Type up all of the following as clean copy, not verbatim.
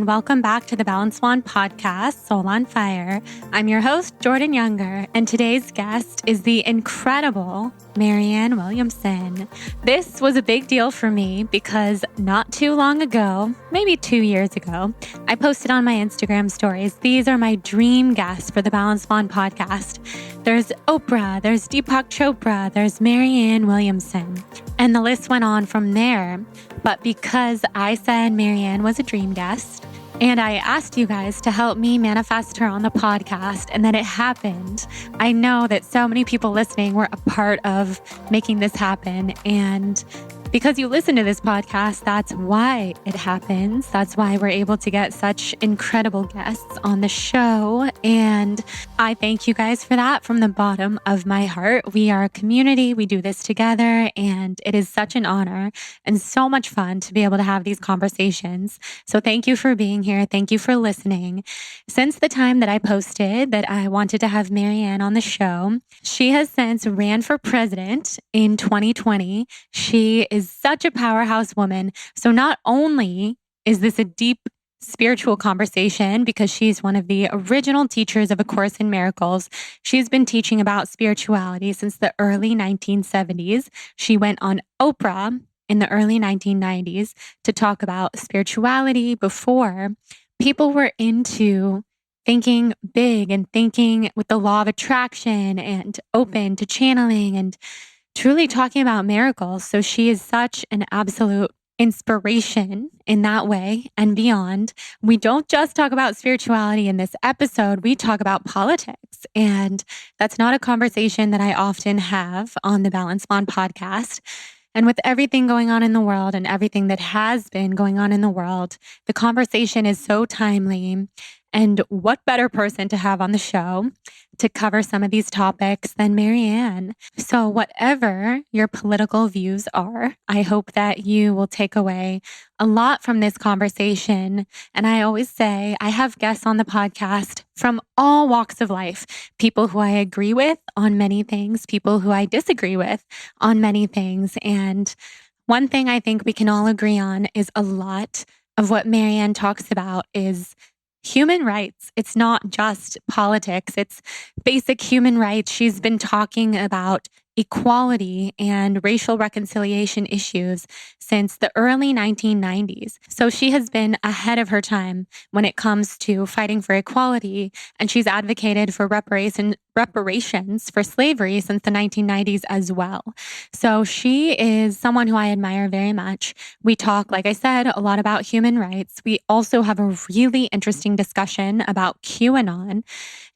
and welcome back to the Balance Wand podcast, Soul on Fire. I'm your host, Jordan Younger, and today's guest is the incredible Marianne Williamson. This was a big deal for me because not too long ago, maybe 2 years ago, I posted on my Instagram stories, these are my dream guests for the Balance Wand podcast. There's Oprah, there's Deepak Chopra, there's Marianne Williamson, and the list went on from there. But because I said Marianne was a dream guest, and I asked you guys to help me manifest her on the podcast, and then it happened. I know that so many people listening were a part of making this happen. And because you listen to this podcast, that's why it happens. That's why we're able to get such incredible guests on the show. And I thank you guys for that from the bottom of my heart. We are a community. We do this together. And it is such an honor and so much fun to be able to have these conversations. So thank you for being here. Thank you for listening. Since the time that I posted that I wanted to have Marianne on the show, she has since ran for president in 2020. She is such a powerhouse woman. So not only is this a deep spiritual conversation because she's one of the original teachers of A Course in Miracles. She's been teaching about spirituality since the early 1970s. She went on Oprah in the early 1990s to talk about spirituality before people were into thinking big and thinking with the law of attraction and open to channeling and truly talking about miracles. So she is such an absolute inspiration in that way and beyond. We don't just talk about spirituality in this episode, we talk about politics. And that's not a conversation that I often have on the Balance Wand podcast. And with everything going on in the world and everything that has been going on in the world, the conversation is so timely. And what better person to have on the show to cover some of these topics than Marianne? So whatever your political views are, I hope that you will take away a lot from this conversation. And I always say I have guests on the podcast from all walks of life, people who I agree with on many things, people who I disagree with on many things. And one thing I think we can all agree on is a lot of what Marianne talks about is human rights. It's not just politics. It's basic human rights. She's been talking about equality and racial reconciliation issues since the early 1990s. So she has been ahead of her time when it comes to fighting for equality, and she's advocated for reparations for slavery since the 1990s as well. So she is someone who I admire very much. We talk, like I said, a lot about human rights. We also have a really interesting discussion about QAnon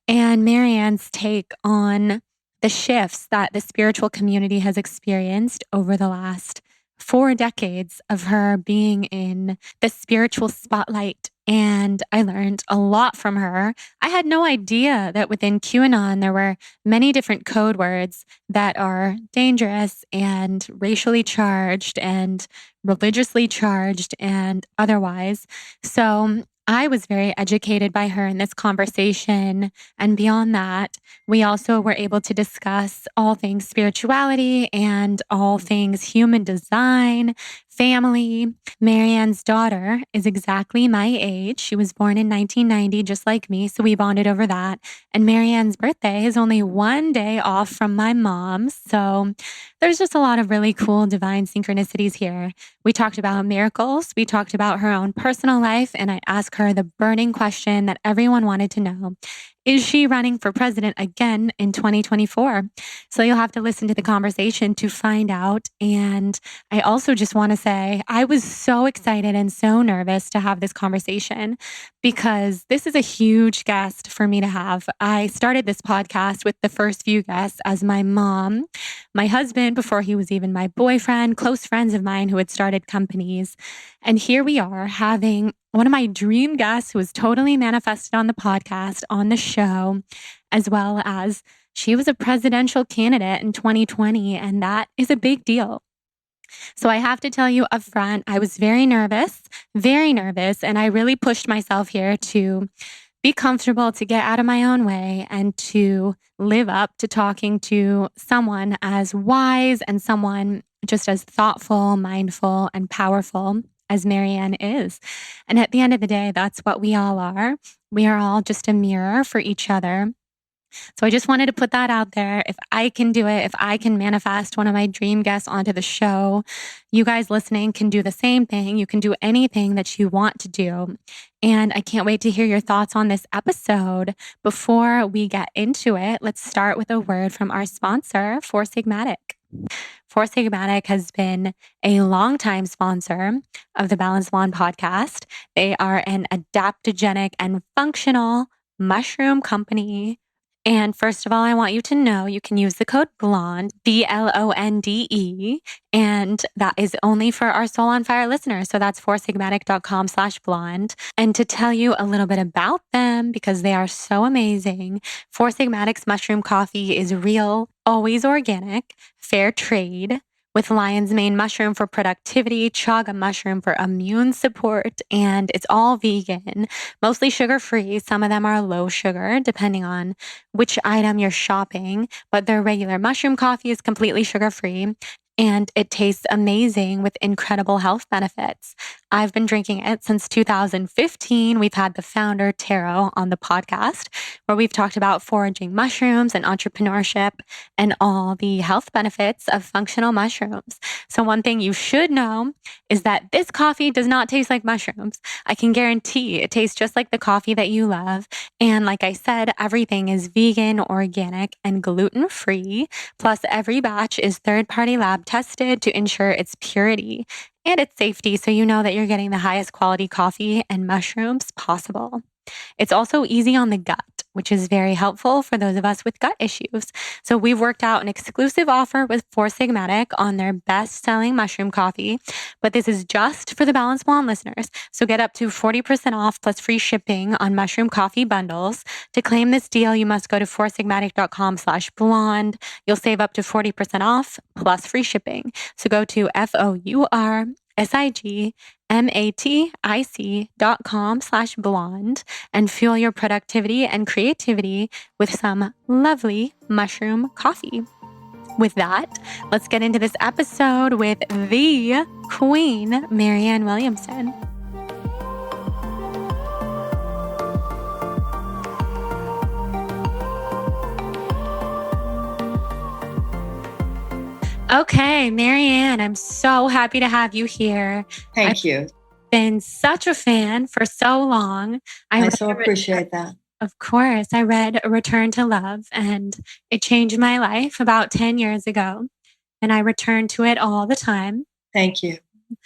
and Marianne's take on the shifts that the spiritual community has experienced over the last 4 decades of her being in the spiritual spotlight. And I learned a lot from her. I had no idea that within QAnon, there were many different code words that are dangerous and racially charged and religiously charged and otherwise. So I was very educated by her in this conversation. And beyond that, we also were able to discuss all things spirituality and all things human design, family. Marianne's daughter is exactly my age. She was born in 1990, just like me. So we bonded over that. And Marianne's birthday is only 1 day off from my mom's. So there's just a lot of really cool divine synchronicities here. We talked about miracles. We talked about her own personal life. And I asked her the burning question that everyone wanted to know. Is she running for president again in 2024? So you'll have to listen to the conversation to find out. And I also just want to say, I was so excited and so nervous to have this conversation because this is a huge guest for me to have. I started this podcast with the first few guests as my mom, my husband, before he was even my boyfriend, close friends of mine who had started companies. And here we are having one of my dream guests who was totally manifested on the podcast, on the show, as well as she was a presidential candidate in 2020, and that is a big deal. So I have to tell you up front, I was very nervous, and I really pushed myself here to be comfortable, to get out of my own way, and to live up to talking to someone as wise and someone just as thoughtful, mindful, and powerful as Marianne is. And at the end of the day, that's what we all are. We are all just a mirror for each other. So I just wanted to put that out there. If I can do it, if I can manifest one of my dream guests onto the show, you guys listening can do the same thing. You can do anything that you want to do. And I can't wait to hear your thoughts on this episode. Before we get into it, let's start with a word from our sponsor, Four Sigmatic. Four Sigmatic has been a longtime sponsor of the Balanced Blonde podcast. They are an adaptogenic and functional mushroom company. And first of all, I want you to know you can use the code BLONDE, BLONDE, and that is only for our Soul on Fire listeners. So that's foursigmatic.com/blonde. And to tell you a little bit about them, because they are so amazing, Four Sigmatic's mushroom coffee is real, always organic, fair trade, with lion's mane mushroom for productivity, chaga mushroom for immune support, and it's all vegan, mostly sugar-free. Some of them are low sugar, depending on which item you're shopping, but their regular mushroom coffee is completely sugar-free. And it tastes amazing with incredible health benefits. I've been drinking it since 2015. We've had the founder, Taro, on the podcast, where we've talked about foraging mushrooms and entrepreneurship and all the health benefits of functional mushrooms. So one thing you should know is that this coffee does not taste like mushrooms. I can guarantee it tastes just like the coffee that you love. And like I said, everything is vegan, organic, and gluten-free. Plus, every batch is third-party lab tested to ensure its purity and its safety, so you know that you're getting the highest quality coffee and mushrooms possible. It's also easy on the gut, which is very helpful for those of us with gut issues. So we've worked out an exclusive offer with Four Sigmatic on their best-selling mushroom coffee, but this is just for the Balanced Blonde listeners. So get up to 40% off plus free shipping on mushroom coffee bundles. To claim this deal, you must go to foursigmatic.com/blonde. You'll save up to 40% off plus free shipping. So go to foursigmatic.com/blonde and fuel your productivity and creativity with some lovely mushroom coffee. With that, let's get into this episode with the Queen, Marianne Williamson. Okay, Marianne, I'm so happy to have you here. Thank you. Been such a fan for so long. I so appreciate that. Of course. I read Return to Love, and it changed my life about 10 years ago. And I return to it all the time. Thank you.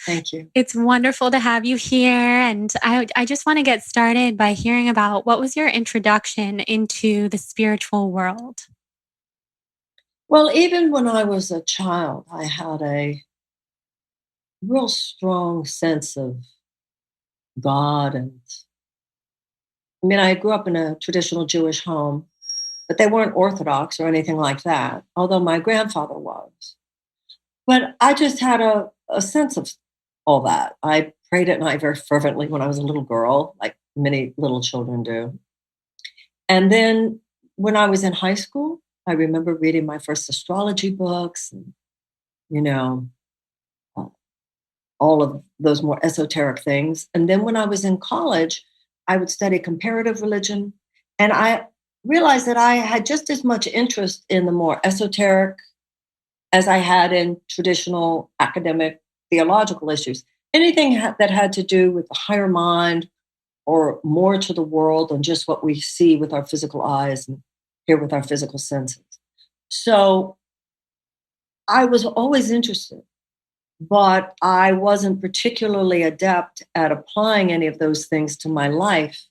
Thank you. It's wonderful to have you here. And I just want to get started by hearing about what was your introduction into the spiritual world? Well, even when I was a child, I had a real strong sense of God. And I mean, I grew up in a traditional Jewish home, but they weren't Orthodox or anything like that, although my grandfather was. But I just had a sense of all that. I prayed at night very fervently when I was a little girl, like many little children do. And then when I was in high school, I remember reading my first astrology books and, all of those more esoteric things. And then when I was in college, I would study comparative religion. And I realized that I had just as much interest in the more esoteric as I had in traditional academic theological issues. Anything that had to do with the higher mind or more to the world than just what we see with our physical eyes and hear with our physical senses. So I was always interested, but I wasn't particularly adept at applying any of those things to my life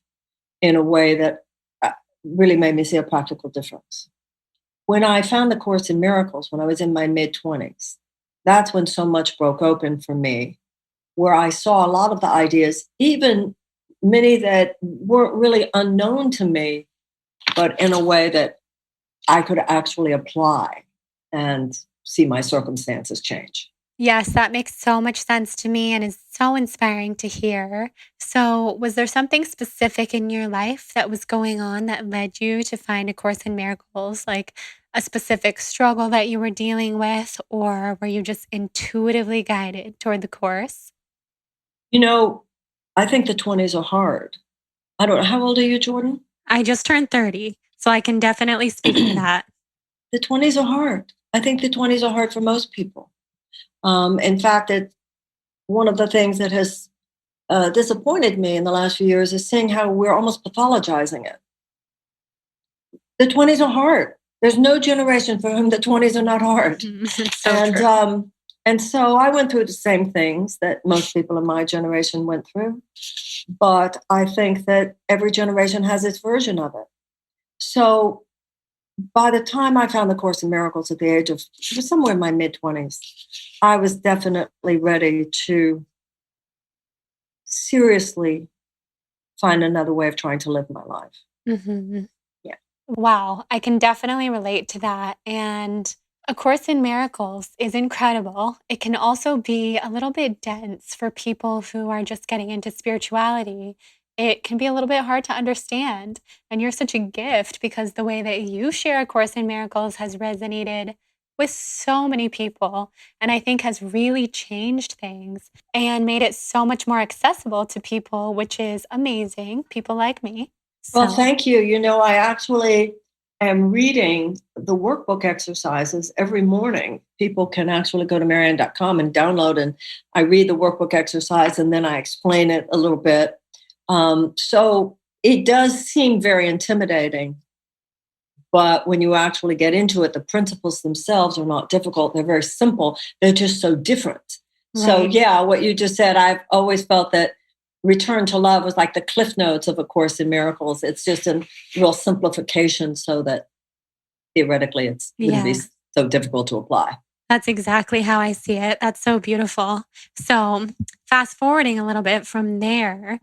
in a way that really made me see a practical difference. When I found the Course in Miracles, when I was in my mid-20s, that's when so much broke open for me, where I saw a lot of the ideas, even many that weren't really unknown to me, but in a way that I could actually apply and see my circumstances change. Yes, that makes so much sense to me and is so inspiring to hear. So, was there something specific in your life that was going on that led you to find A Course in Miracles, like a specific struggle that you were dealing with, or were you just intuitively guided toward the Course? You know, I think the 20s are hard. I don't know. How old are you, Jordan? I just turned 30, so I can definitely speak to that. The 20s are hard. I think the 20s are hard for most people. In fact, one of the things that has disappointed me in the last few years is seeing how we're almost pathologizing it. The 20s are hard. There's no generation for whom the 20s are not hard. It's so And true. and so I went through the same things that most people in my generation went through. But I think that every generation has its version of it. So by the time I found the Course in Miracles at the age of it was somewhere in my mid 20s, I was definitely ready to seriously find another way of trying to live my life. Mhm. Yeah. Wow, I can definitely relate to that. And A Course in Miracles is incredible. It can also be a little bit dense for people who are just getting into spirituality. It can be a little bit hard to understand. And you're such a gift because the way that you share A Course in Miracles has resonated with so many people and I think has really changed things and made it so much more accessible to people, which is amazing, people like me. Well, So, thank you. I actually am reading the workbook exercises every morning. People can actually go to Marianne.com and download, and I read the workbook exercise and then I explain it a little bit. So it does seem very intimidating, but when you actually get into it, the principles themselves are not difficult. They're very simple. They're just so different. So, right. yeah, what you just said, I've always felt that Return to Love was like the cliff notes of A Course in Miracles. It's just a real simplification so that theoretically it wouldn't be Yeah, so difficult to apply. that's exactly how I see it. That's so beautiful. So, fast forwarding a little bit from there,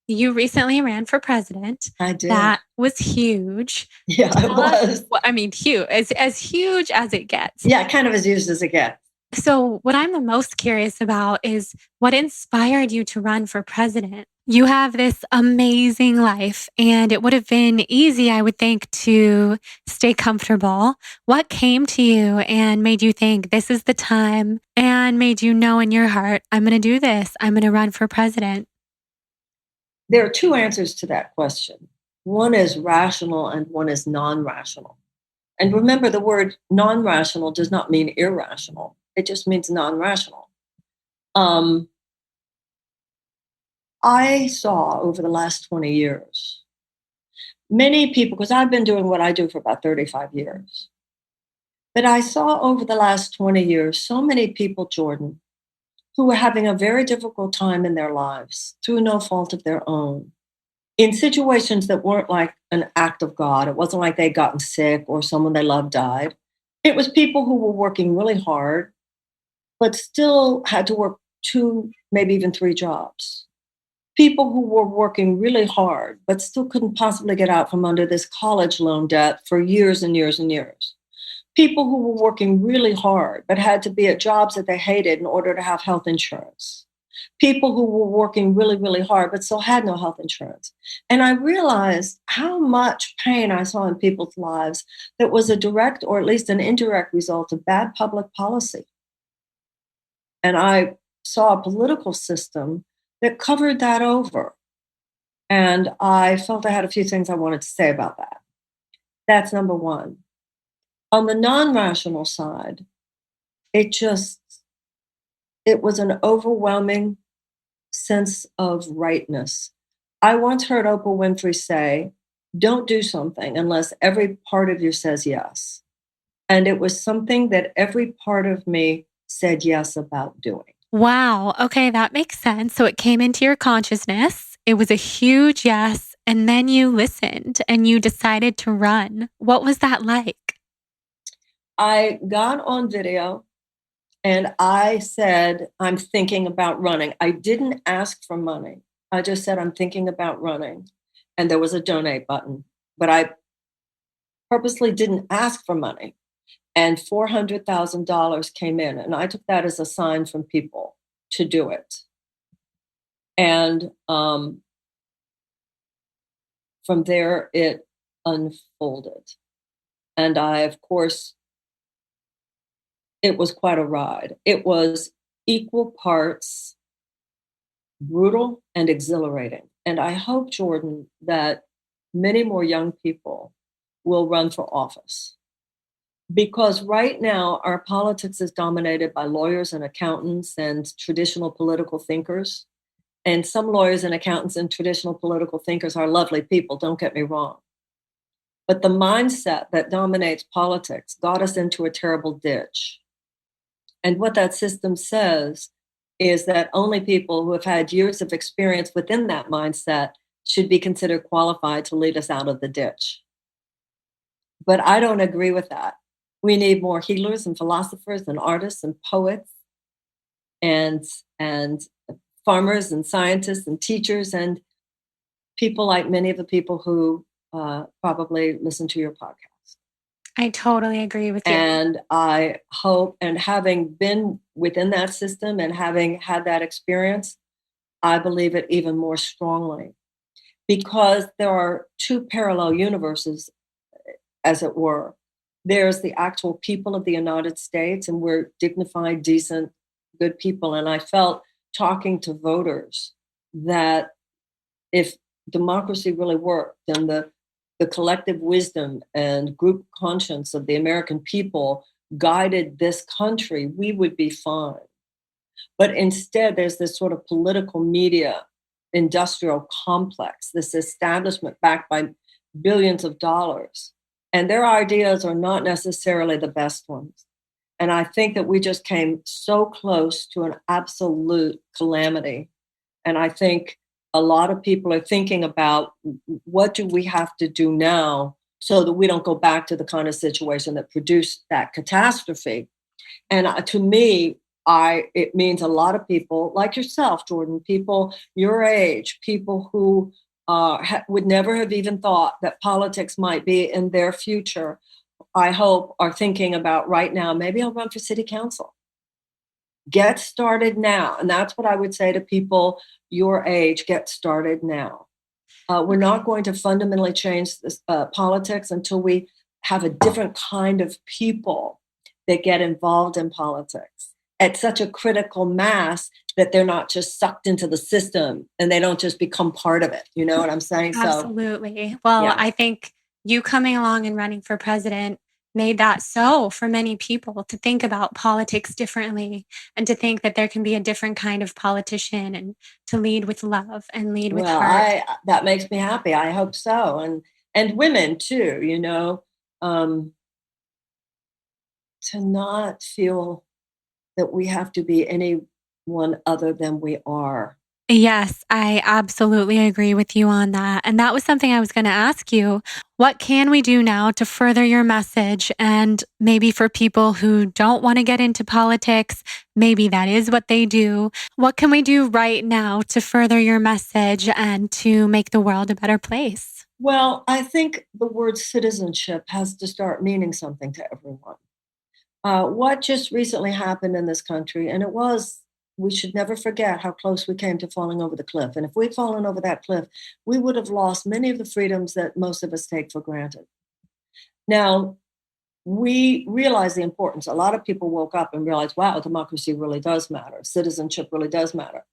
you recently ran for president. I did. That was huge. Yeah, it Tell us, was. I mean, huge, as huge as it gets. Yeah, kind of as used as it gets. So, what I'm the most curious about is what inspired you to run for president? You have this amazing life, and it would have been easy, I would think, to stay comfortable. What came to you and made you think this is the time and made you know in your heart, I'm going to do this, I'm going to run for president? There are two answers to that question. One is rational and one is non rational. And remember, the word non rational does not mean irrational, it just means non rational. Um, I saw over the last 20 years many people, because I've been doing what I do for about 35 years, but I saw over the last 20 years so many people, Jordan, who were having a very difficult time in their lives through no fault of their own, in situations that weren't like an act of God. It wasn't like they'd gotten sick or someone they loved died. It was people who were working really hard, but still had to work two, maybe even three jobs. People who were working really hard, but still couldn't possibly get out from under this college loan debt for years and years and years. People who were working really hard, but had to be at jobs that they hated in order to have health insurance. People who were working really, really hard, but still had no health insurance. And I realized how much pain I saw in people's lives that was a direct or at least an indirect result of bad public policy. And I saw a political system that covered that over. And I felt I had a few things I wanted to say about that. That's number one. On the non rational side, it just, it was an overwhelming sense of rightness. I once heard Oprah Winfrey say, don't do something unless every part of you says yes. And it was something that every part of me said yes about doing. Wow. Okay, that makes sense. So it came into your consciousness. It was a huge yes. And then you listened and you decided to run. What was that like? I got on video and I said, I'm thinking about running. I didn't ask for money. I just said, I'm thinking about running. And there was a donate button, but I purposely didn't ask for money. And $400,000 came in. And I took that as a sign from people to do it. And from there, it unfolded. And I, of course, it was quite a ride. It was equal parts brutal and exhilarating. And I hope, Jordan, that many more young people will run for office. Because right now, our politics is dominated by lawyers and accountants and traditional political thinkers. And some lawyers and accountants and traditional political thinkers are lovely people, don't get me wrong. But the mindset that dominates politics got us into a terrible ditch. And what that system says is that only people who have had years of experience within that mindset should be considered qualified to lead us out of the ditch. But I don't agree with that. We need more healers and philosophers and artists and poets and farmers and scientists and teachers and people like many of the people who probably listen to your podcast. I totally agree with you. And I hope, and having been within that system and having had that experience, I believe it even more strongly because there are two parallel universes, as it were. There's the actual people of the United States, and we're dignified, decent, good people. And I felt talking to voters that if democracy really worked, then the collective wisdom and group conscience of the American people guided this country, we would be fine. But instead, there's this sort of political media industrial complex, this establishment backed by billions of dollars. And their ideas are not necessarily the best ones. And I think that we just came so close to an absolute calamity. And I think a lot of people are thinking about what do we have to do now so that we don't go back to the kind of situation that produced that catastrophe. And to me, it means a lot of people like yourself, Jordan, people your age, people who would never have even thought that politics might be in their future, I hope are thinking about right now, maybe I'll run for city council. Get started now. And that's what I would say to people your age, get started now. We're not going to fundamentally change this, politics until we have a different kind of people that get involved in politics at such a critical mass that they're not just sucked into the system and they don't just become part of it. You know what I'm saying? Absolutely. Well, yeah. I think you coming along and running for president made that so for many people to think about politics differently and to think that there can be a different kind of politician and to lead with love and lead with heart. That makes me happy. I hope so. And women too, you know, to not feel that we have to be anyone other than we are. Yes, I absolutely agree with you on that. And that was something I was going to ask you. What can we do now to further your message? And maybe for people who don't want to get into politics, maybe that is what they do. What can we do right now to further your message and to make the world a better place? Well, I think the word citizenship has to start meaning something to everyone. What just recently happened in this country, and we should never forget how close we came to falling over the cliff. And if we'd fallen over that cliff, we would have lost many of the freedoms that most of us take for granted. Now, we realize the importance. A lot of people woke up and realized, wow, democracy really does matter. Citizenship really does matter.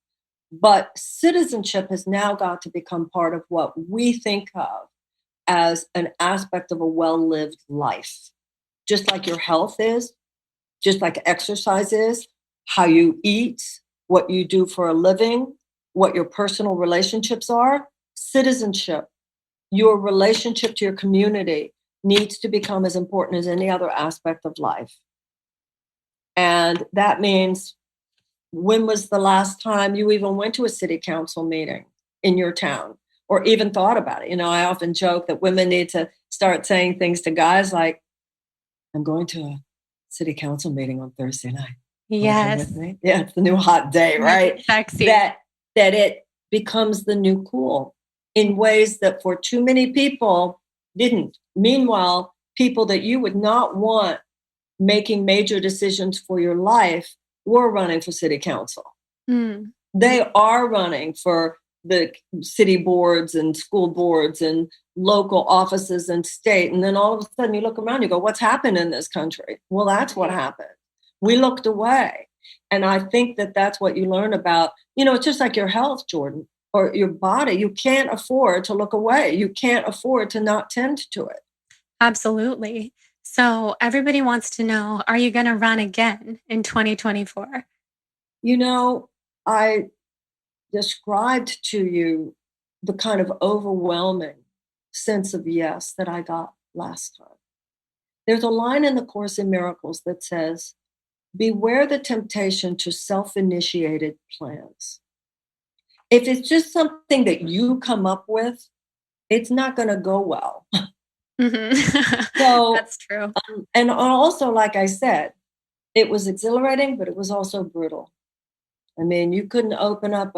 But citizenship has now got to become part of what we think of as an aspect of a well-lived life. Just like your health is, just like exercise is, how you eat, what you do for a living, what your personal relationships are, citizenship, your relationship to your community needs to become as important as any other aspect of life. And that means, when was the last time you even went to a city council meeting in your town or even thought about it? You know, I often joke that women need to start saying things to guys like, I'm going to a city council meeting on Thursday night. Yes. Yeah, it's the new hot day, right? Sexy. That it becomes the new cool in ways that for too many people didn't. Meanwhile, people that you would not want making major decisions for your life were running for city council. Mm. They are running for the city boards and school boards and local offices and state. And then all of a sudden you look around, you go, what's happened in this country? Well, that's what happened. We looked away. And I think that that's what you learn about, it's just like your health, Jordan, or your body. You can't afford to look away. You can't afford to not tend to it. Absolutely. So everybody wants to know, are you going to run again in 2024? I described to you the kind of overwhelming sense of yes that I got last time. There's a line in the Course in Miracles that says, beware the temptation to self-initiated plans. If it's just something that you come up with, it's not going to go well. Mhm. So, That's true. and also, like I said, it was exhilarating, but it was also brutal. I mean, you couldn't open up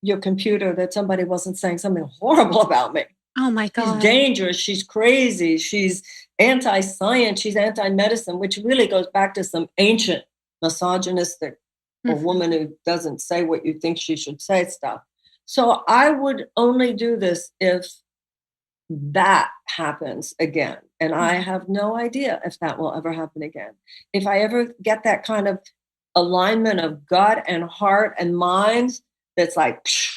your computer that somebody wasn't saying something horrible about me. Oh my She's God. dangerous. She's crazy. She's anti-science. She's anti-medicine, which really goes back to some ancient misogynistic or Mhm. woman who doesn't say what you think she should say stuff. So I would only do this if that happens again. And I Mhm. have no idea if that will ever happen again. If I ever get that kind of alignment of gut and heart and mind that's like, psh,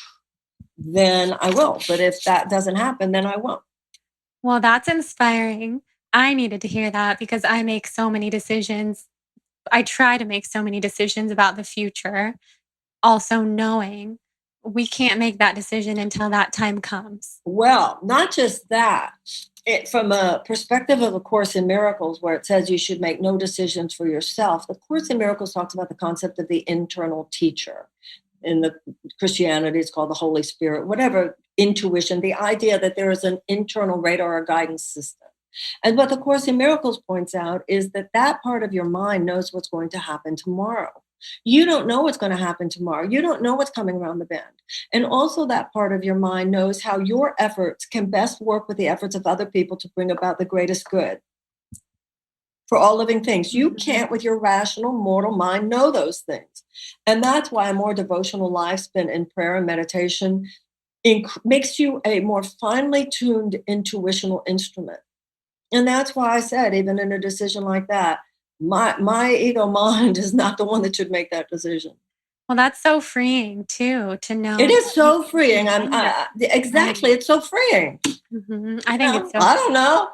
then I will. But if that doesn't happen, then I won't. Well, that's inspiring. I needed to hear that because I make so many decisions. I try to make so many decisions about the future, also knowing we can't make that decision until that time comes. Well, not just that. From a perspective of A Course in Miracles, where it says you should make no decisions for yourself, the Course in Miracles talks about the concept of the internal teacher. In the Christianity, it's called the Holy Spirit, whatever, intuition, the idea that there is an internal radar or guidance system. And what the Course in Miracles points out is that that part of your mind knows what's going to happen tomorrow. You don't know what's going to happen tomorrow. You don't know what's coming around the bend. And also, that part of your mind knows how your efforts can best work with the efforts of other people to bring about the greatest good for all living things. You Mhm. can't, with your rational, mortal mind, know those things. And that's why a more devotional life spent in prayer and meditation makes you a more finely tuned intuitional instrument. And that's why I said, even in a decision like that, my ego mind is not the one that should make that decision. Well, that's so freeing too, to It know that is you so can freeing. surrender. Exactly. Right. It's so freeing. I think it's so I don't know.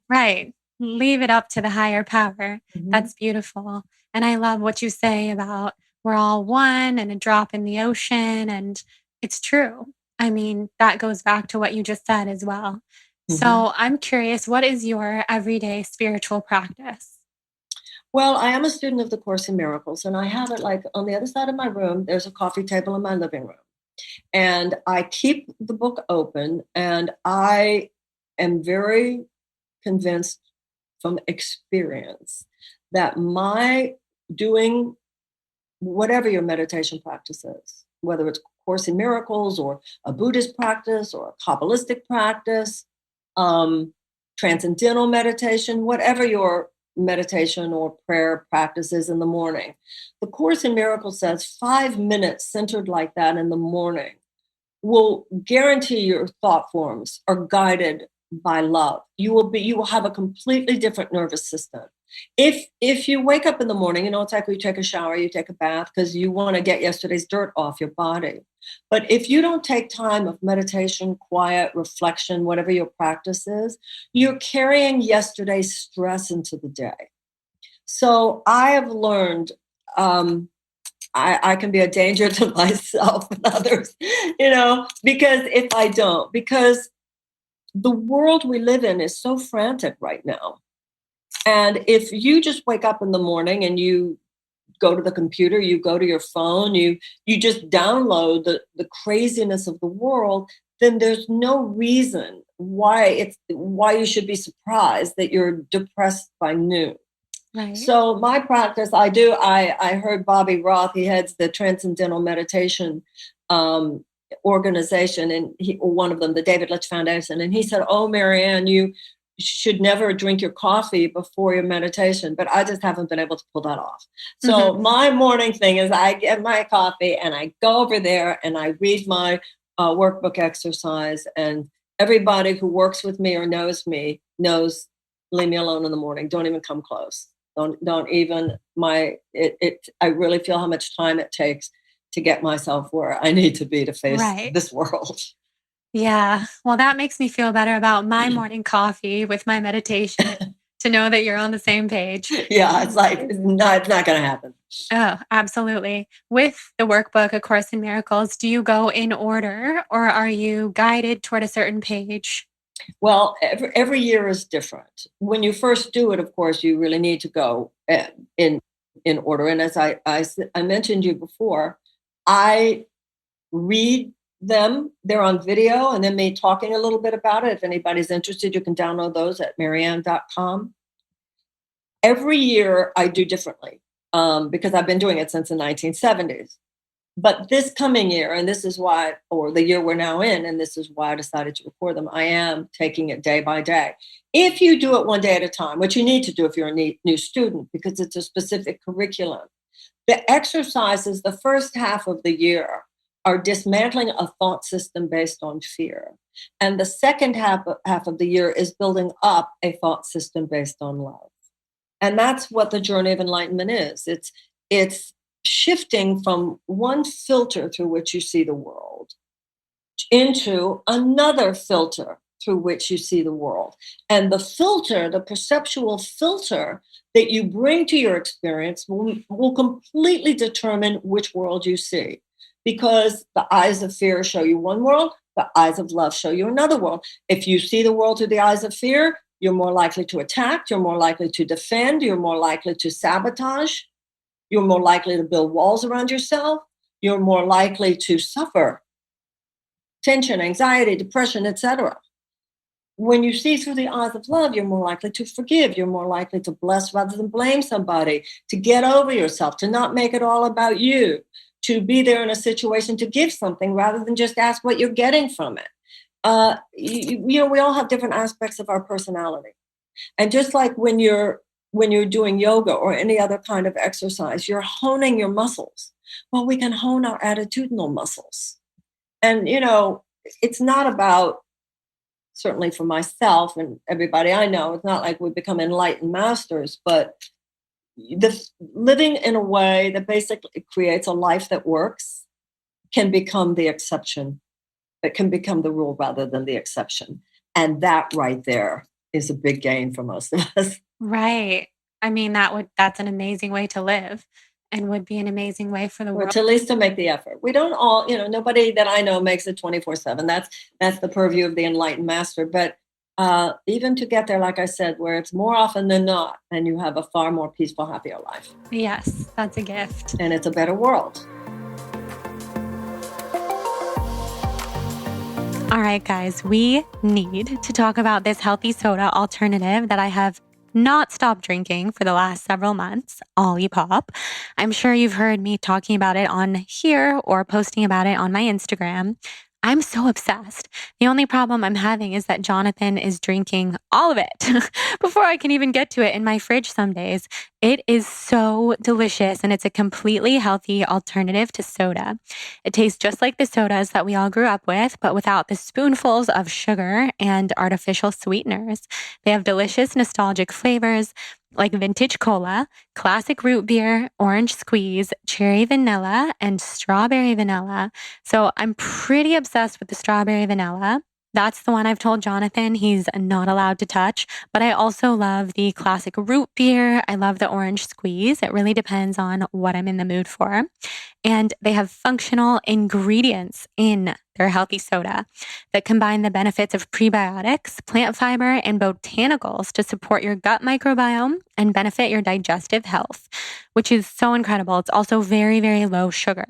right. Leave it up to the higher power. Mhm. That's beautiful. And I love what you say about we're all one and a drop in the ocean. And it's true. I mean, that goes back to what you just said as well. Mhm. So I'm curious, what is your everyday spiritual practice? Well, I am a student of the Course in Miracles, and I have it like on the other side of my room. There's a coffee table in my living room, and I keep the book open, and I am very convinced from experience that my doing whatever your meditation practice is, whether it's Course in Miracles or a Buddhist practice or a Kabbalistic practice, um, transcendental meditation, whatever your meditation or prayer practice is in the morning. The Course in Miracles says 5 minutes centered like that in the morning will guarantee your thought forms are guided by love. You will have a completely different nervous system. If you wake up in the morning, it's like you take a shower, you take a bath because you want to get yesterday's dirt off your body. But if you don't take time of meditation, quiet, reflection, whatever your practice is, you're carrying yesterday's stress into the day. So I have learned I can be a danger to myself and others, because if I don't, because the world we live in is so frantic right now. And if you just wake up in the morning and you go to the computer, you go to your phone, you just download the craziness of the world, then there's no reason why you should be surprised that you're depressed by noon. Right. So my practice, I heard Bobby Roth, he heads the Transcendental Meditation organization, and one of them, the David Litch Foundation, and he said, "Oh, Marianne, you should never drink your coffee before your meditation," but I just haven't been able to pull that off. So Mhm. my morning thing is I get my coffee and I go over there and I read my workbook exercise, and everybody who works with me or knows me knows, leave me alone in the morning. Don't even come close. Don't even I really feel how much time it takes to get myself where I need to be to face Right. this world. Yeah. Well, that makes me feel better about my morning coffee with my meditation to know that you're on the same page. Yeah, it's like, it's not going to happen. Oh, absolutely. With the workbook, A Course in Miracles, do you go in order or are you guided toward a certain page? Well, every year is different. When you first do it, of course, you really need to go in order. And as I mentioned you before, I read them. They're on video, and then me talking a little bit about it. If anybody's interested, you can download those at marianne.com. Every year I do differently because I've been doing it since the 1970s. But this coming year, and this is why, or the year we're now in, and this is why I decided to record them, I am taking it day by day. If you do it one day at a time, which you need to do if you're a new student, because it's a specific curriculum, the exercises, the first half of the year, are dismantling a thought system based on fear. And the second half of the year is building up a thought system based on love. And that's what the journey of enlightenment is. It's shifting from one filter through which you see the world into another filter through which you see the world. And the filter, the perceptual filter that you bring to your experience will completely determine which world you see. Because the eyes of fear show you one world, the eyes of love show you another world. If you see the world through the eyes of fear, you're more likely to attack, you're more likely to defend, you're more likely to sabotage, you're more likely to build walls around yourself, you're more likely to suffer tension, anxiety, depression, etc. When you see through the eyes of love, you're more likely to forgive, you're more likely to bless rather than blame somebody, to get over yourself, to not make it all about you, to be there in a situation to give something rather than just ask what you're getting from it. We all have different aspects of our personality. And just like when you're doing yoga or any other kind of exercise, you're honing your muscles. Well, we can hone our attitudinal muscles. And, it's not about, certainly for myself and everybody I know, it's not like we become enlightened masters, but living in a way that basically creates a life that works can become the exception. It can become the rule rather than the exception. And that right there is a big gain for most of us. Right. I mean, that's an amazing way to live and would be an amazing way for the Or world. to at least to make the effort. We don't all, nobody that I know makes it 24/7. That's the purview of the enlightened master. But even to get there, like I said, where it's more often than not, and you have a far more peaceful, happier life. Yes, that's a gift. And it's a better world. All right, guys, we need to talk about this healthy soda alternative that I have not stopped drinking for the last several months, Olipop. I'm sure you've heard me talking about it on here or posting about it on my Instagram. I'm so obsessed. The only problem I'm having is that Jonathan is drinking all of it before I can even get to it in my fridge some days. It is so delicious and it's a completely healthy alternative to soda. It tastes just like the sodas that we all grew up with, but without the spoonfuls of sugar and artificial sweeteners. They have delicious, nostalgic flavors like vintage cola, classic root beer, orange squeeze, cherry vanilla, and strawberry vanilla. So I'm pretty obsessed with the strawberry vanilla. That's the one I've told Jonathan he's not allowed to touch. But I also love the classic root beer. I love the orange squeeze. It really depends on what I'm in the mood for. And they have functional ingredients in their healthy soda that combine the benefits of prebiotics, plant fiber, and botanicals to support your gut microbiome and benefit your digestive health, which is so incredible. It's also very, very low sugar.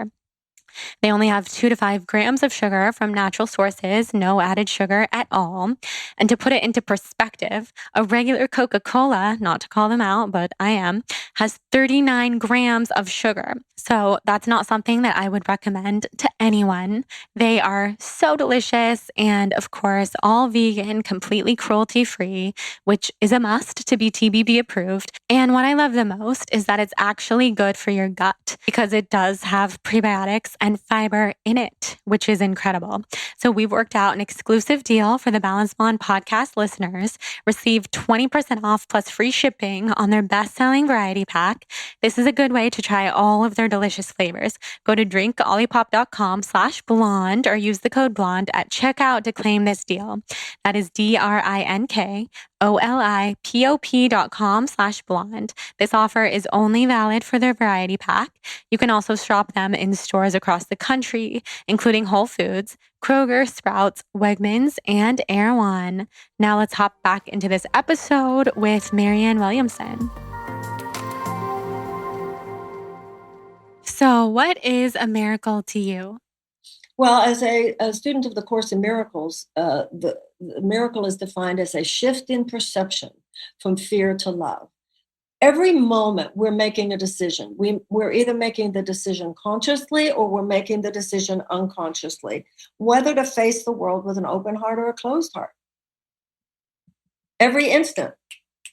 They only have 2 to 5 grams of sugar from natural sources, no added sugar at all. And to put it into perspective, a regular Coca-Cola, not to call them out, but I am, has 39 grams of sugar. So that's not something that I would recommend to anyone. They are so delicious and, of course, all vegan, completely cruelty-free, which is a must to be TBB approved. And what I love the most is that it's actually good for your gut because it does have prebiotics and fiber in it, which is incredible. So we've worked out an exclusive deal for the Balance Blonde podcast listeners. Receive 20% off plus free shipping on their best-selling variety pack. This is a good way to try all of their delicious flavors. Go to drinkolipop.com/blonde or use the code blonde at checkout to claim this deal. That is DRINKOLIPOP.com/blonde. This offer is only valid for their variety pack. You can also shop them in stores across the country, including Whole Foods, Kroger, Sprouts, Wegmans, and Erewhon. Now let's hop back into this episode with Marianne Williamson. So, what is a miracle to you? Well, as a student of the Course in Miracles, the miracle is defined as a shift in perception from fear to love. Every moment we're making a decision. We're either making the decision consciously or we're making the decision unconsciously, whether to face the world with an open heart or a closed heart. Every instant.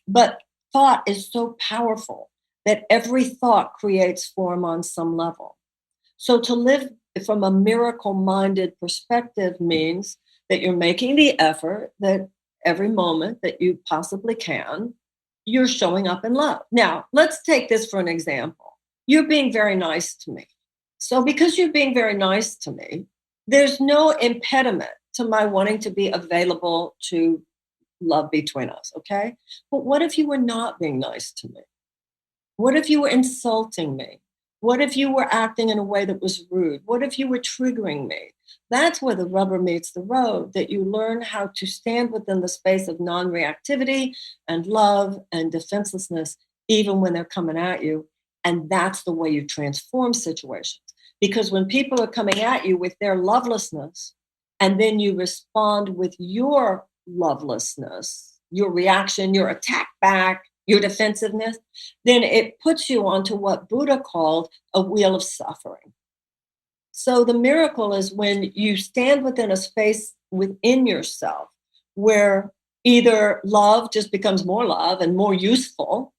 But thought is so powerful that every thought creates form on some level. So to live from a miracle-minded perspective means that you're making the effort that every moment that you possibly can, you're showing up in love. Now, let's take this for an example. You're being very nice to me. So because you're being very nice to me, there's no impediment to my wanting to be available to love between us, okay? But what if you were not being nice to me? What if you were insulting me? What if you were acting in a way that was rude? What if you were triggering me? That's where the rubber meets the road, that you learn how to stand within the space of non-reactivity and love and defenselessness, even when they're coming at you. And that's the way you transform situations. Because when people are coming at you with their lovelessness, and then you respond with your lovelessness, your reaction, your attack back, your defensiveness, then it puts you onto what Buddha called a wheel of suffering. So the miracle is when you stand within a space within yourself where either love just becomes more love and more useful,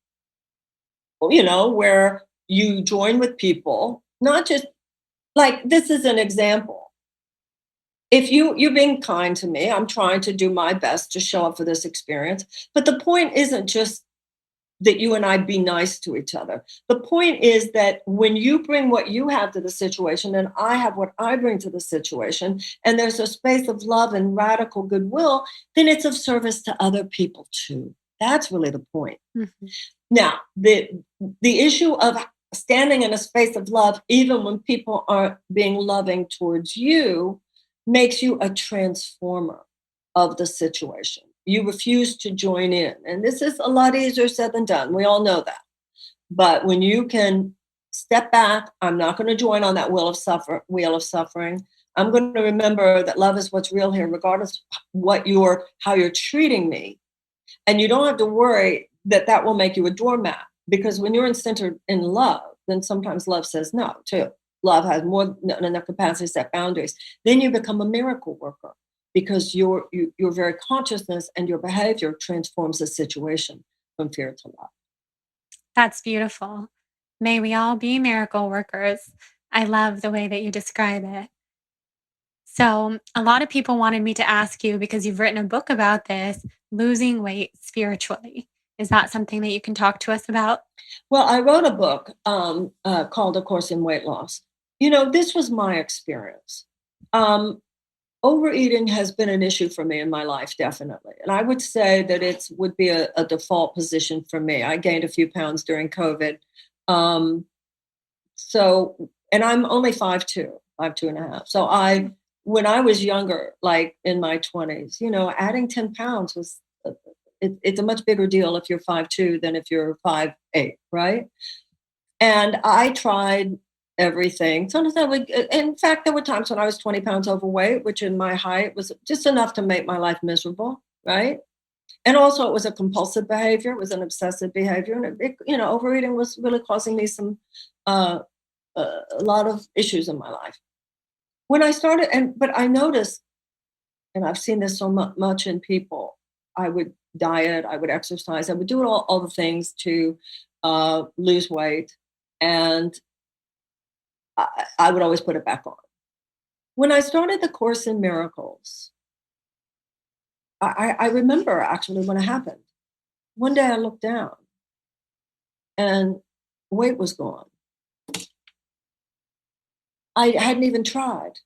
where you join with people, not just like this is an example. If you're being kind to me, I'm trying to do my best to show up for this experience. But the point isn't just that you and I be nice to each other. The point is that when you bring what you have to the situation and I have what I bring to the situation, and there's a space of love and radical goodwill, then it's of service to other people too. That's really the point. Mm-hmm. Now, the issue of standing in a space of love, even when people aren't being loving towards you, makes you a transformer of the situation. You refuse to join in. And this is a lot easier said than done. We all know that. But when you can step back, I'm not going to join on that wheel of suffering. I'm going to remember that love is what's real here, regardless of how you're treating me. And you don't have to worry that will make you a doormat. Because when you're centered in love, then sometimes love says no, too. Love has more than enough capacity to set boundaries. Then you become a miracle worker. Because your very consciousness and your behavior transforms the situation from fear to love. That's beautiful. May we all be miracle workers. I love the way that you describe it. So a lot of people wanted me to ask you, because you've written a book about this, losing weight spiritually. Is that something that you can talk to us about? Well, I wrote a book called A Course in Weight Loss. This was my experience. Overeating has been an issue for me in my life, definitely. And I would say that it would be a default position for me. I gained a few pounds during COVID. And I'm only 5'2", 5'2.5". So when I was younger, like in my 20s, adding 10 pounds was, it's a much bigger deal if you're 5'2" than if you're 5'8", right? And I tried everything. Sometimes in fact, there were times when I was 20 pounds overweight, which in my height was just enough to make my life miserable, right? And also it was a compulsive behavior. It was an obsessive behavior. And overeating was really causing me some, a lot of issues in my life. When I started, but I noticed, and I've seen this so much in people, I would diet, I would exercise, I would do all the things to lose weight. And I would always put it back on. When I started the Course in Miracles, I remember actually when it happened. One day I looked down and weight was gone. I hadn't even tried.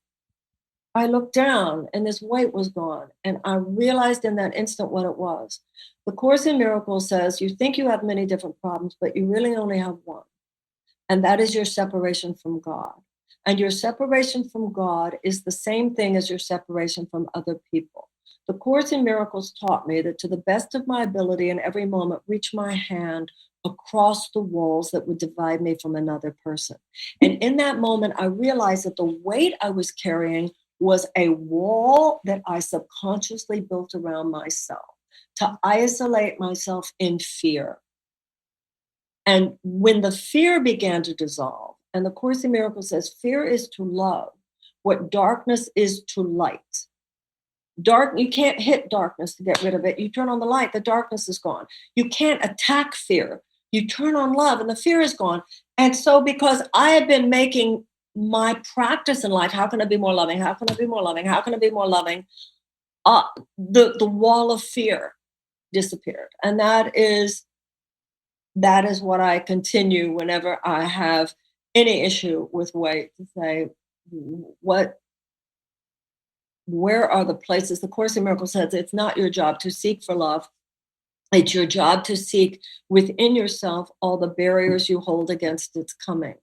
I looked down and this weight was gone. And I realized in that instant what it was. The Course in Miracles says you think you have many different problems, but you really only have one. And that is your separation from God. And your separation from God is the same thing as your separation from other people. The Course in Miracles taught me that to the best of my ability in every moment, reach my hand across the walls that would divide me from another person. And in that moment, I realized that the weight I was carrying was a wall that I subconsciously built around myself to isolate myself in fear. And when the fear began to dissolve, and the Course in Miracles says, fear is to love what darkness is to light. You can't hit darkness to get rid of it. You turn on the light, the darkness is gone. You can't attack fear. You turn on love and the fear is gone. And so because I have been making my practice in life, how can I be more loving? How can I be more loving? How can I be more loving? The wall of fear disappeared. And that is what I continue whenever I have any issue with weight, to say, where are the places? The Course in Miracles says it's not your job to seek for love. It's your job to seek within yourself all the barriers you hold against its coming.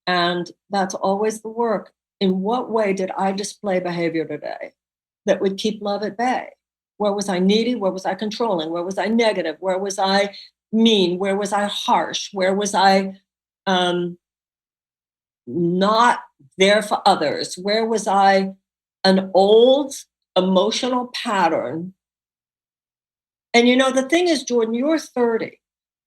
And that's always the work. In what way did I display behavior today that would keep love at bay? Where was I needy? Where was I controlling? Where was I negative? Where was I mean? Where was I harsh? Where was I not there for others? Where was I an old emotional pattern? And the thing is, Jordan, you're 30.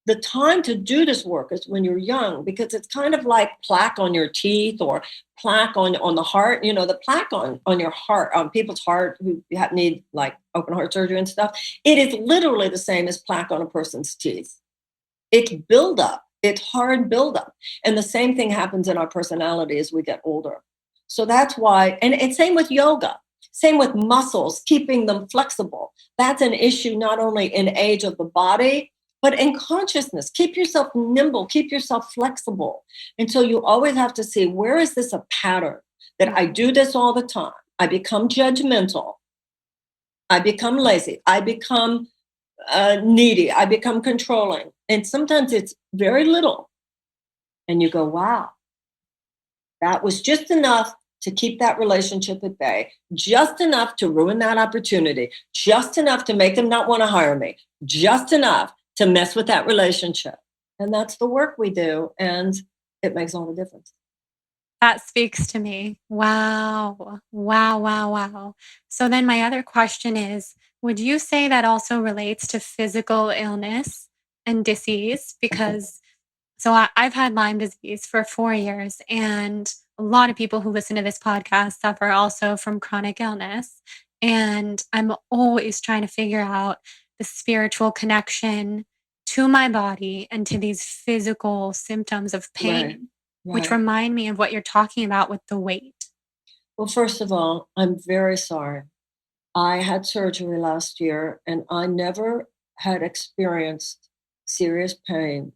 The time to do this work is when you're young, because it's kind of like plaque on your teeth or plaque on the heart. The plaque on your heart, on people's heart who need like open heart surgery and stuff. It is literally the same as plaque on a person's teeth. It's buildup. It's hard buildup. And the same thing happens in our personality as we get older. So that's why, and it's same with yoga, same with muscles, keeping them flexible. That's an issue not only in age of the body, but in consciousness. Keep yourself nimble, keep yourself flexible. And so you always have to see, where is this a pattern that I do this all the time? I become judgmental. I become lazy. I become needy. I become controlling. And sometimes it's very little. And you go, wow, that was just enough to keep that relationship at bay, just enough to ruin that opportunity, just enough to make them not want to hire me, just enough to mess with that relationship. And that's the work we do. And it makes all the difference. That speaks to me. Wow. Wow, wow, wow. So then my other question is, would you say that also relates to physical illness and disease? Because I've had Lyme disease for 4 years, and a lot of people who listen to this podcast suffer also from chronic illness. And I'm always trying to figure out the spiritual connection to my body and to these physical symptoms of pain, which Right. remind me of what you're talking about with the weight. Well, first of all, I'm very sorry. I had surgery last year and I never had experienced serious pain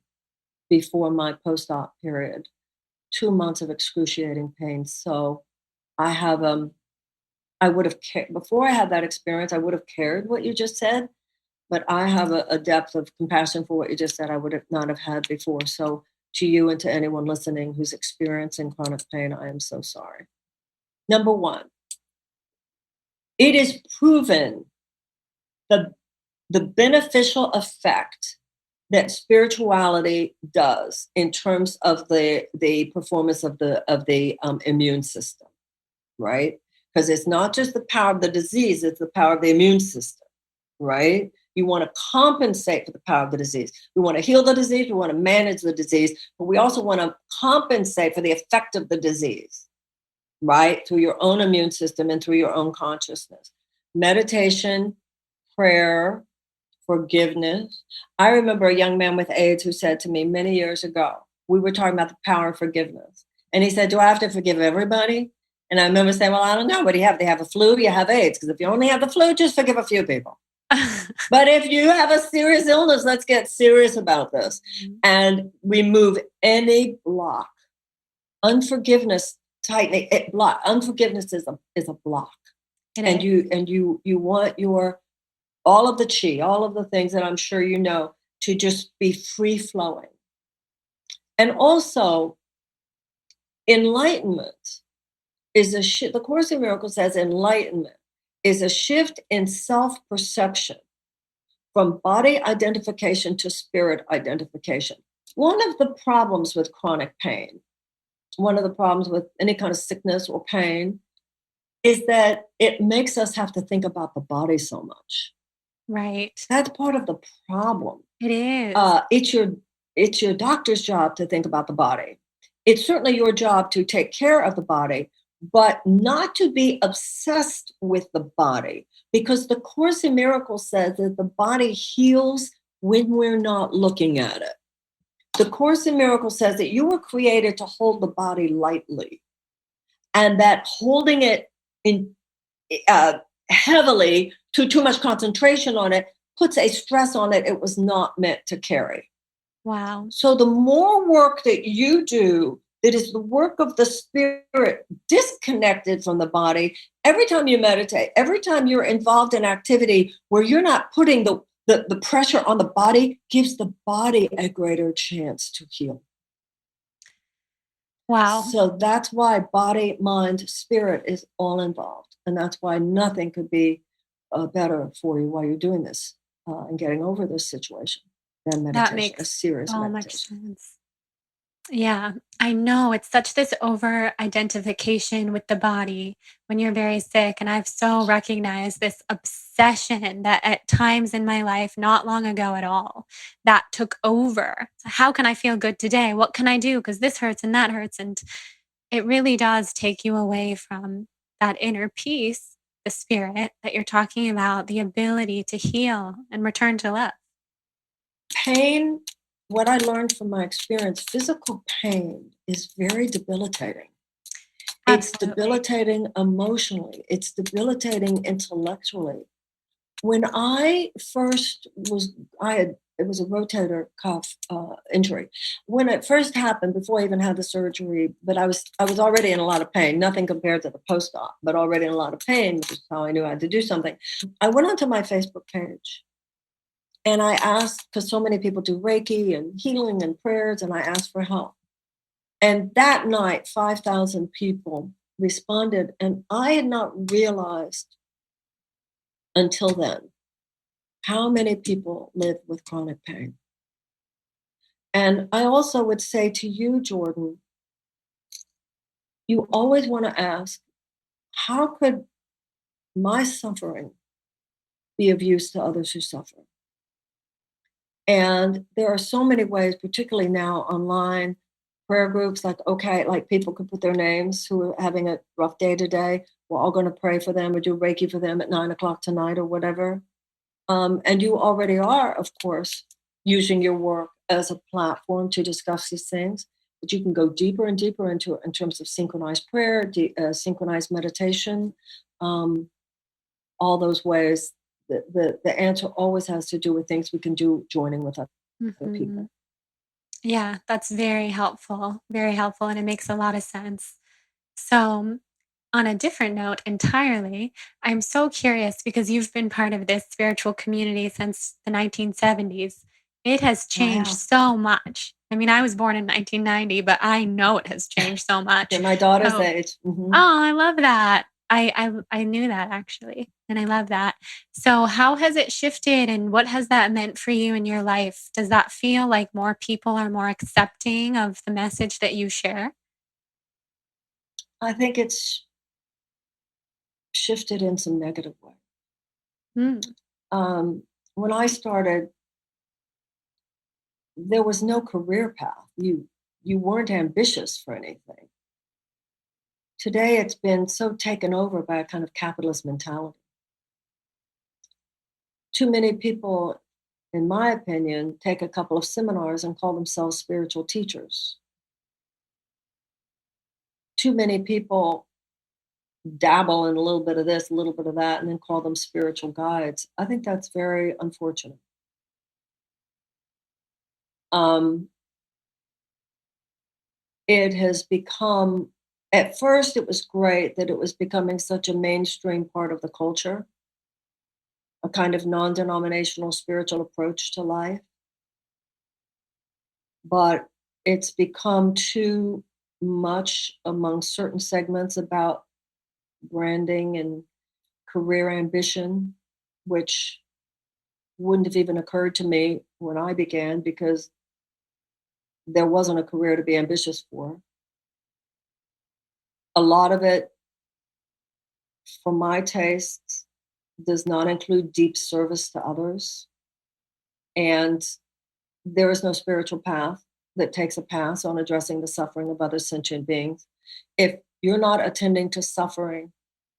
before my post-op period. 2 months of excruciating pain. So I have I would have before I had that experience, I would have cared what you just said, but I have a depth of compassion for what you just said I would have not have had before. So to you and to anyone listening who's experiencing chronic pain, I am so sorry. Number one, it is proven the beneficial effect that spirituality does in terms of the performance of the immune system, right? Because it's not just the power of the disease, it's the power of the immune system, right? You want to compensate for the power of the disease. We want to heal the disease, we want to manage the disease, but we also want to compensate for the effect of the disease, right? Through your own immune system and through your own consciousness. Meditation, prayer, forgiveness. I remember a young man with AIDS who said to me many years ago, we were talking about the power of forgiveness. And he said, do I have to forgive everybody? And I remember saying, well, I don't know. What do you have? They have a flu, you have AIDS. Because if you only have the flu, just forgive a few people. But if you have a serious illness, let's get serious about this and remove any block. Unforgiveness, tightening it block. Unforgiveness is a block. You want your all of the chi, all of the things that I'm sure you know, to just be free flowing. And also, enlightenment is a shift. The Course in Miracles says enlightenment is a shift in self-perception from body identification to spirit identification. One of the problems with chronic pain, one of the problems with any kind of sickness or pain, is that it makes us have to think about the body so much. Right. That's part of the problem. It is. It's your doctor's job to think about the body. It's certainly your job to take care of the body, but not to be obsessed with the body, because the Course in Miracles says that the body heals when we're not looking at it. The Course in Miracles says that you were created to hold the body lightly, and that holding it in heavily to too much concentration on it puts a stress on it it was not meant to carry. Wow. So the more work that you do, that is the work of the spirit disconnected from the body, every time you meditate, every time you're involved in activity where you're not putting the pressure on the body, gives the body a greater chance to heal. Wow. So that's why body, mind, spirit is all involved. And that's why nothing could be better for you while you're doing this and getting over this situation than meditation, That makes a serious so much meditation. sense. Yeah, I know it's such this over identification with the body when you're very sick. And I've so recognized this obsession that at times in my life, not long ago at all, that took over. So how can I feel good today? What can I do? Because this hurts and that hurts. And it really does take you away from that inner peace, the spirit that you're talking about, the ability to heal and return to love. Pain, what I learned from my experience, physical pain is very debilitating. It's Absolutely. debilitating emotionally. It's debilitating intellectually. When I first was, it was a rotator cuff injury. When it first happened, before I even had the surgery, but I was already in a lot of pain. Nothing compared to the post-op, but already in a lot of pain, which is how I knew I had to do something. I went onto my Facebook page, and I asked, because so many people do Reiki and healing and prayers, and I asked for help. And that night, 5,000 people responded, and I had not realized until then how many people live with chronic pain. And I also would say to you, Jordan, you always want to ask, how could my suffering be of use to others who suffer? And there are so many ways, particularly now online, prayer groups like people could put their names who are having a rough day today. We're all going to pray for them or do Reiki for them at 9 o'clock tonight or whatever. And you already are, of course, using your work as a platform to discuss these things. But you can go deeper and deeper into it in terms of synchronized prayer, synchronized meditation, all those ways. The answer always has to do with things we can do joining with other Mhm. people. Yeah, that's very helpful, and it makes a lot of sense. So, on a different note entirely, I'm so curious because you've been part of this spiritual community since the 1970s. It has changed Wow. so much. I mean, I was born in 1990, but I know it has changed so At much. my daughter's So, age. oh, I love that. I knew that actually, and I love that. So how has it shifted and what has that meant for you in your life? Does that feel like more people are more accepting of the message that you share? I think it's shifted in some negative way. Mm, When I started, there was no career path. You weren't ambitious for anything. Today, it's been so taken over by a kind of capitalist mentality. Too many people, in my opinion, take a couple of seminars and call themselves spiritual teachers. too many people dabble in a little bit of this, a little bit of that, and then call them spiritual guides. I think that's very unfortunate. Um, it has become, at first, it was great that it was becoming such a mainstream part of the culture, a kind of non denominational spiritual approach to life. But it's become too much among certain segments about branding and career ambition, which wouldn't have even occurred to me when I began because there wasn't a career to be ambitious for. A lot of it, for my tastes, does not include deep service to others. And there is no spiritual path that takes a pass on addressing the suffering of other sentient beings. If you're not attending to suffering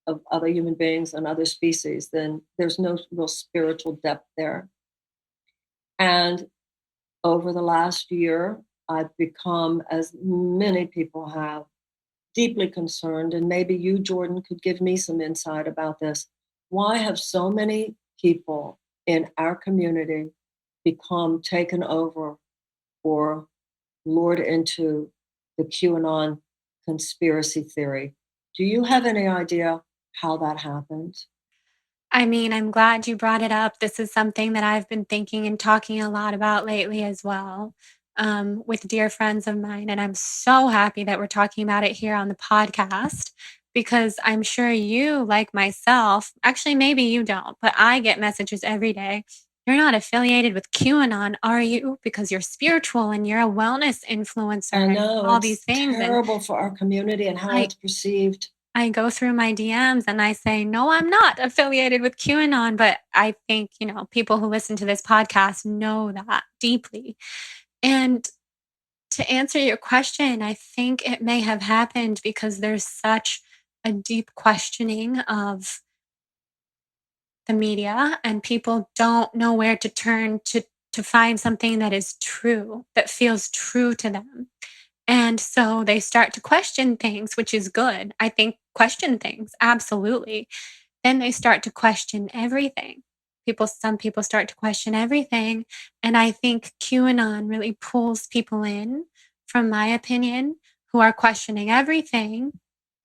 of other human beings and other species, then there's no real spiritual depth there. And over the last year, I've become, as many people have, deeply concerned, and maybe you, Jordan, could give me some insight about this. Why have so many people in our community become taken over or lured into the QAnon conspiracy theory? Do you have any idea how that happened? I mean, I'm glad you brought it up. This is something that I've been thinking and talking a lot about lately as well, with dear friends of mine. And I'm so happy that we're talking about it here on the podcast because I'm sure you, like myself, actually, maybe you don't, but I get messages every day. You're not affiliated with QAnon, are you? Because you're spiritual and you're a wellness influencer I and know all these it's things. And terrible for our community and how I it's perceived. I go through my DMs and I say, no, I'm not affiliated with QAnon. But I think, people who listen to this podcast know that deeply. And to answer your question, I think it may have happened because there's such a deep questioning of the media and people don't know where to turn to find something that is true, that feels true to them. And so they start to question things, which is good. I think question things, absolutely. Then they start to question everything. Some people start to question everything. And I think QAnon really pulls people in, from my opinion, who are questioning everything.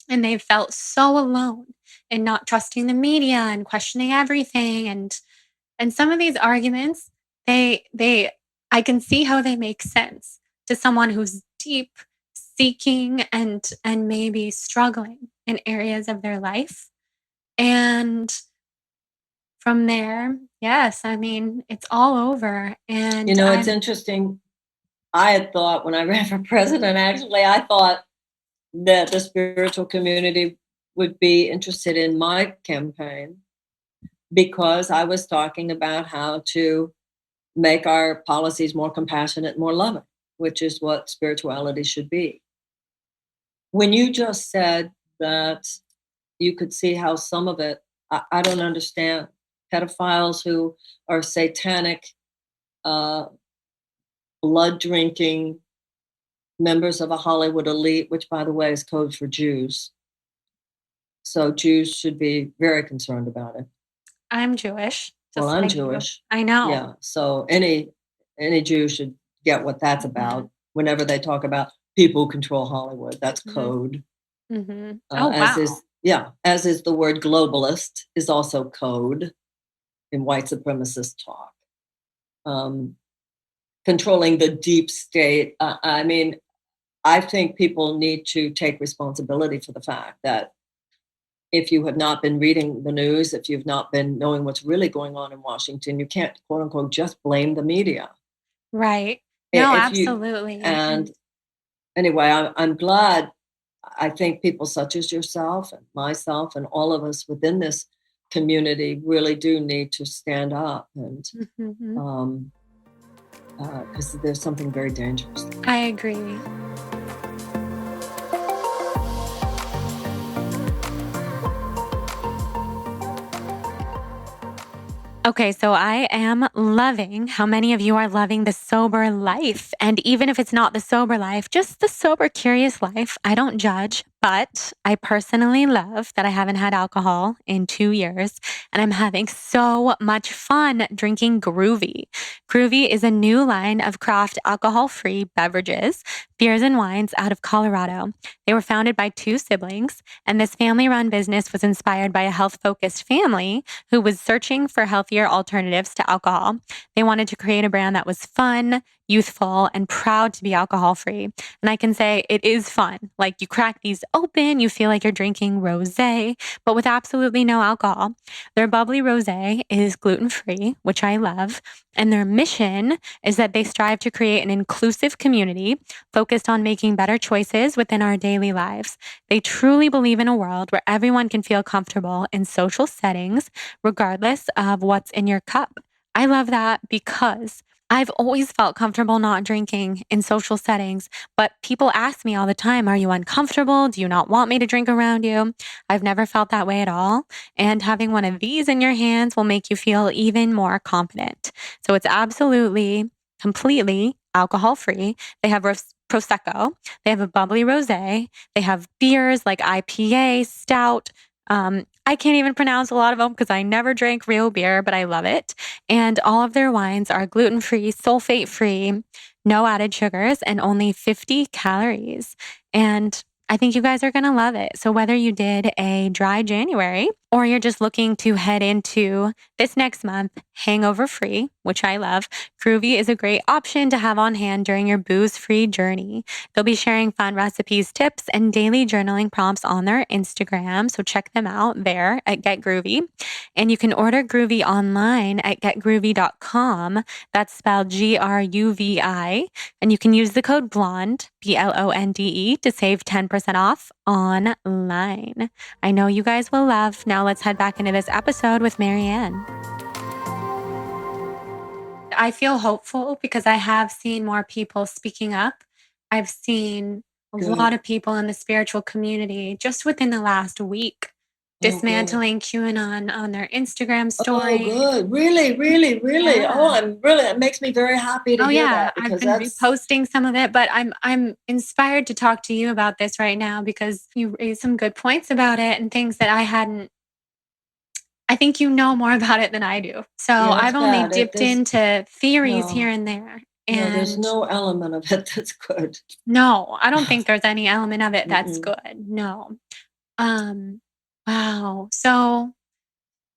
And they've felt so alone in not trusting the media and questioning everything. And some of these arguments, they I can see how they make sense to someone who's deep seeking and maybe struggling in areas of their life. And from there, yes, I mean, it's all over. You And know, it's interesting. I had thought when I ran for president, actually, I thought that the spiritual community would be interested in my campaign because I was talking about how to make our policies more compassionate, more loving, which is what spirituality should be. When you just said that you could see how some of it, I don't understand. Pedophiles who are satanic, uh, blood drinking members of a Hollywood elite, which, by the way, is code for Jews. So Jews should be very concerned about it. I'm Jewish, Well, just I'm like you. Jewish. I know. Yeah. So any Jew should get what that's Mhm, about. Whenever they talk about people who control Hollywood, that's mhm, code. mhm. Oh, As wow. is as is the word globalist is also code in white supremacist talk. Um, Controlling the deep state. I mean, I think people need to take responsibility for the fact that if you have not been reading the news, if you've not been knowing what's really going on in Washington, you can't, quote unquote, just blame the media. Right. No, If you, absolutely. and And anyway, I'm glad. I think people such as yourself and myself and all of us within this community really do need to stand up and mhm, um, because there's something very dangerous there. I agree. Okay, so I am loving how many of you are loving the sober life. And even if it's not the sober life, just the sober, curious life, I don't judge. But I personally love that I haven't had alcohol in 2 years, and I'm having so much fun drinking Groovy. Groovy is a new line of craft alcohol-free beverages, beers and wines out of Colorado. They were founded by 2 siblings, and this family-run business was inspired by a health-focused family who was searching for healthier alternatives to alcohol. They wanted to create a brand that was fun, youthful, and proud to be alcohol-free. And I can say it is fun. Like, you crack these open, you feel like you're drinking rosé, but with absolutely no alcohol. Their bubbly rosé is gluten-free, which I love. And their mission is that they strive to create an inclusive community focused on making better choices within our daily lives. They truly believe in a world where everyone can feel comfortable in social settings, regardless of what's in your cup. I love that because I've always felt comfortable not drinking in social settings, but people ask me all the time, are you uncomfortable? Do you not want me to drink around you? I've never felt that way at all. And having one of these in your hands will make you feel even more confident. So it's absolutely, completely alcohol free. They have Prosecco. They have a bubbly rosé. They have beers like IPA, stout. I can't even pronounce a lot of them because I never drank real beer, but I love it. And all of their wines are gluten-free, sulfate-free, no added sugars, and only 50 calories. And I think you guys are going to love it. So whether you did a dry January or you're just looking to head into this next month hangover free, which I love, Groovy is a great option to have on hand during your booze-free journey. They'll be sharing fun recipes, tips, and daily journaling prompts on their Instagram. So check them out there at Get Groovy. And you can order Groovy online at getgroovy.com. That's spelled GRUVI. And you can use the code BLONDE, BLONDE, to save 10% off online. I know you guys will love. Now let's head back into this episode with Marianne. I feel hopeful because I have seen more people speaking up. I've seen a lot of people in the spiritual community just within the last week dismantling QAnon on their Instagram story. Oh, good. Really, really, really. Yeah. Oh, it makes me very happy to hear that. I've been reposting some of it, but I'm inspired to talk to you about this right now because you raised some good points about it and things that I think you know more about it than I do. So I've only dipped into theories here and there. And there's no element of it that's good. No, I don't think there's any element of it that's good. No. Wow. So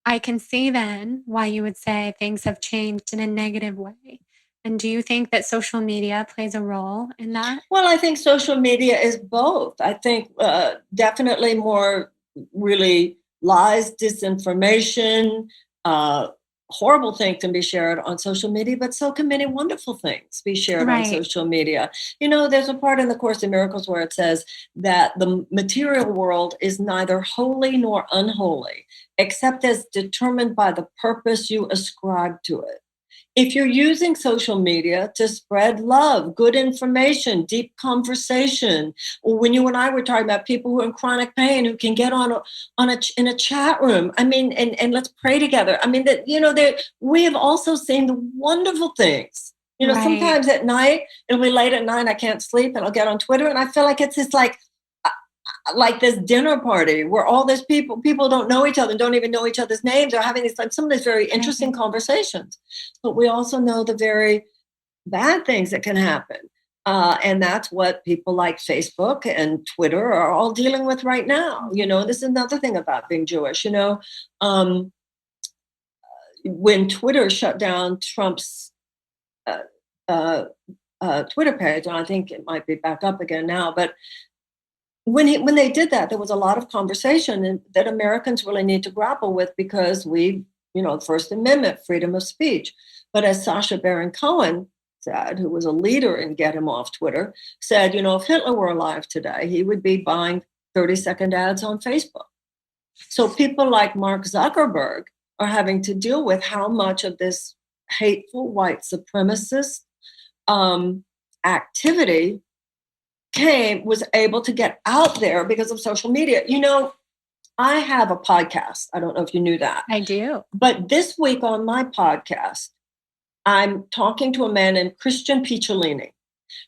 I can see then why you would say things have changed in a negative way. And do you think that social media plays a role in that? Well, I think social media is both. I think definitely more really lies, disinformation, horrible things can be shared on social media, but so can many wonderful things be shared on social media. You know, there's a part in the Course in Miracles where it says that the material world is neither holy nor unholy, except as determined by the purpose you ascribe to it. If you're using social media to spread love, good information, deep conversation, or when you and I were talking about people who are in chronic pain who can get in a chat room, I mean, and let's pray together. I mean, we have also seen the wonderful things. You know, sometimes at night, it'll be late at night, I can't sleep, and I'll get on Twitter, and I feel like it's just like this dinner party where all these people don't know each other and don't even know each other's names, are having some of these very interesting conversations. But we also know the very bad things that can happen. And that's what people like Facebook and Twitter are all dealing with right now. You know, this is another thing about being Jewish. You know, when Twitter shut down Trump's Twitter page, and I think it might be back up again now, but when they did that, there was a lot of conversation that Americans really need to grapple with because First Amendment, freedom of speech. But as Sacha Baron Cohen said, who was a leader in Get Him Off Twitter, said, if Hitler were alive today, he would be buying 30-second ads on Facebook. So people like Mark Zuckerberg are having to deal with how much of this hateful white supremacist activity was able to get out there because of social media. You know, I have a podcast. I don't know if you knew that. I do. But this week on my podcast, I'm talking to a man named Christian Picciolini.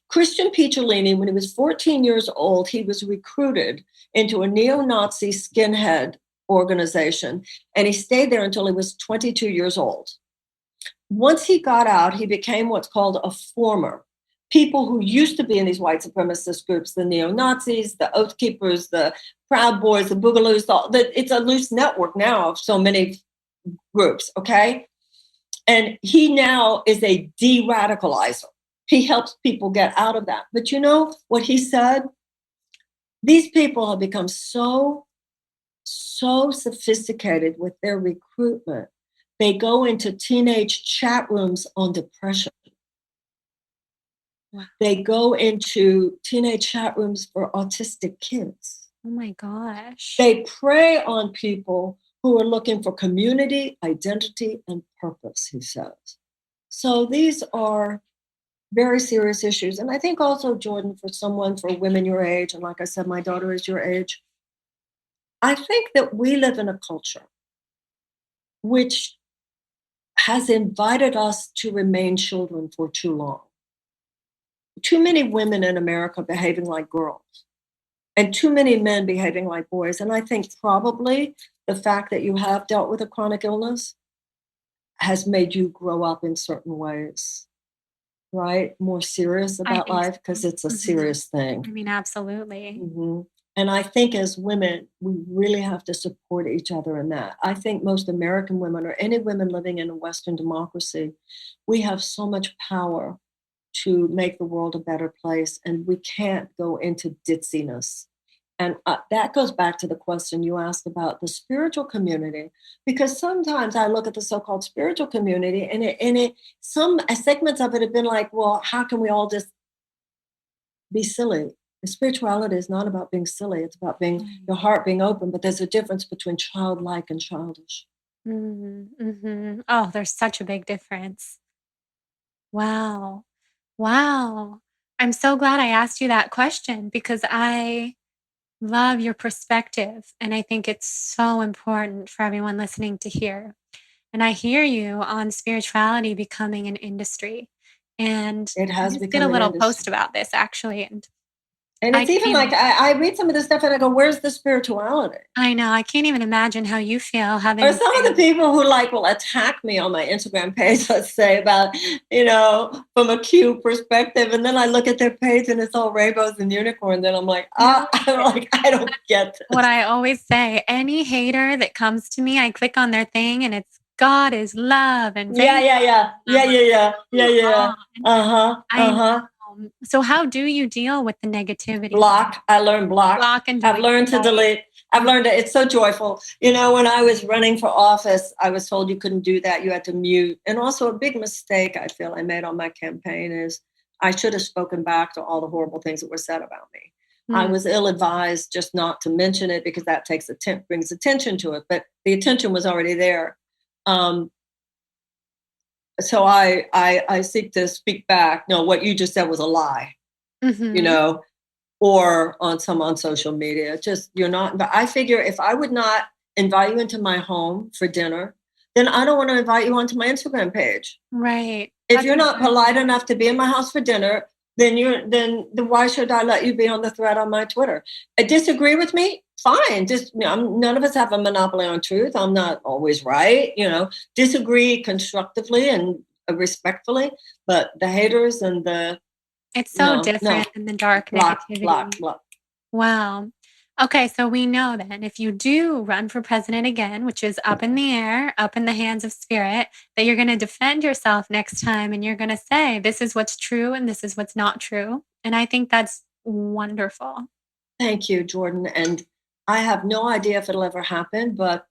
Christian Picciolini, when he was 14 years old, he was recruited into a neo-Nazi skinhead organization, and he stayed there until he was 22 years old. Once he got out, he became what's called a former. People who used to be in these white supremacist groups, the neo-Nazis, the Oath Keepers, the Proud Boys, the Boogaloos, it's a loose network now of so many groups, okay? And he now is a de-radicalizer. He helps people get out of that. But you know what he said? These people have become so sophisticated with their recruitment. They go into teenage chat rooms on depression. Wow. They go into teenage chat rooms for autistic kids. Oh my gosh. They prey on people who are looking for community, identity, and purpose, he says. So these are very serious issues. And I think also, Jordan, for women your age, and like I said, my daughter is your age, I think that we live in a culture which has invited us to remain children for too long. Too many women in America behaving like girls, and too many men behaving like boys. And I think probably the fact that you have dealt with a chronic illness has made you grow up in certain ways, right? More serious about life, because it's a serious thing. I mean, absolutely. Mm-hmm. And I think as women, we really have to support each other in that. I think most American women, or any women living in a Western democracy, we have so much power to make the world a better place, and we can't go into ditziness. And that goes back to the question you asked about the spiritual community, because sometimes I look at the so-called spiritual community, and some segments of it have been like, well, how can we all just be silly? The spirituality is not about being silly. It's about being your heart being open. But there's a difference between childlike and childish. Mm-hmm. Oh, there's such a big difference. Wow. Wow. I'm so glad I asked you that question, because I love your perspective. And I think it's so important for everyone listening to hear. And I hear you on spirituality becoming an industry. And It I has just did become a an little industry. post about this, actually. And it's even like I read some of this stuff and I go, where's the spirituality? I know, I can't even imagine how you feel having. Or some of the people who will attack me on my Instagram page, let's say, about, from a Q perspective. And then I look at their page and it's all rainbows and unicorns. And I'm like, I don't get this. What I always say, any hater that comes to me, I click on their thing and it's God is love and yeah. So how do you deal with the negativity? Block. I learned block. And I've learned to delete. I've learned it. It's so joyful. When I was running for office, I was told you couldn't do that. You had to mute. And also a big mistake I feel I made on my campaign is I should have spoken back to all the horrible things that were said about me. I was ill-advised just not to mention it, because that brings attention to it. But the attention was already there. So I seek to speak back. No, what you just said was a lie, or on social media. Just, you're not. But I figure if I would not invite you into my home for dinner, then I don't want to invite you onto my Instagram page. Right. If you're not polite enough to be in my house for dinner, then why should I let you be on the thread on my Twitter? Disagree with me? Fine. Just, none of us have a monopoly on truth. I'm not always right. Disagree constructively and respectfully, but the haters and it's so different than the dark negativity. Block. Wow. Okay, so we know then if you do run for president again, which is up in the air, up in the hands of spirit, that you're going to defend yourself next time, and you're going to say, this is what's true and this is what's not true. And I think that's wonderful. Thank you, Jordan. And I have no idea if it'll ever happen, but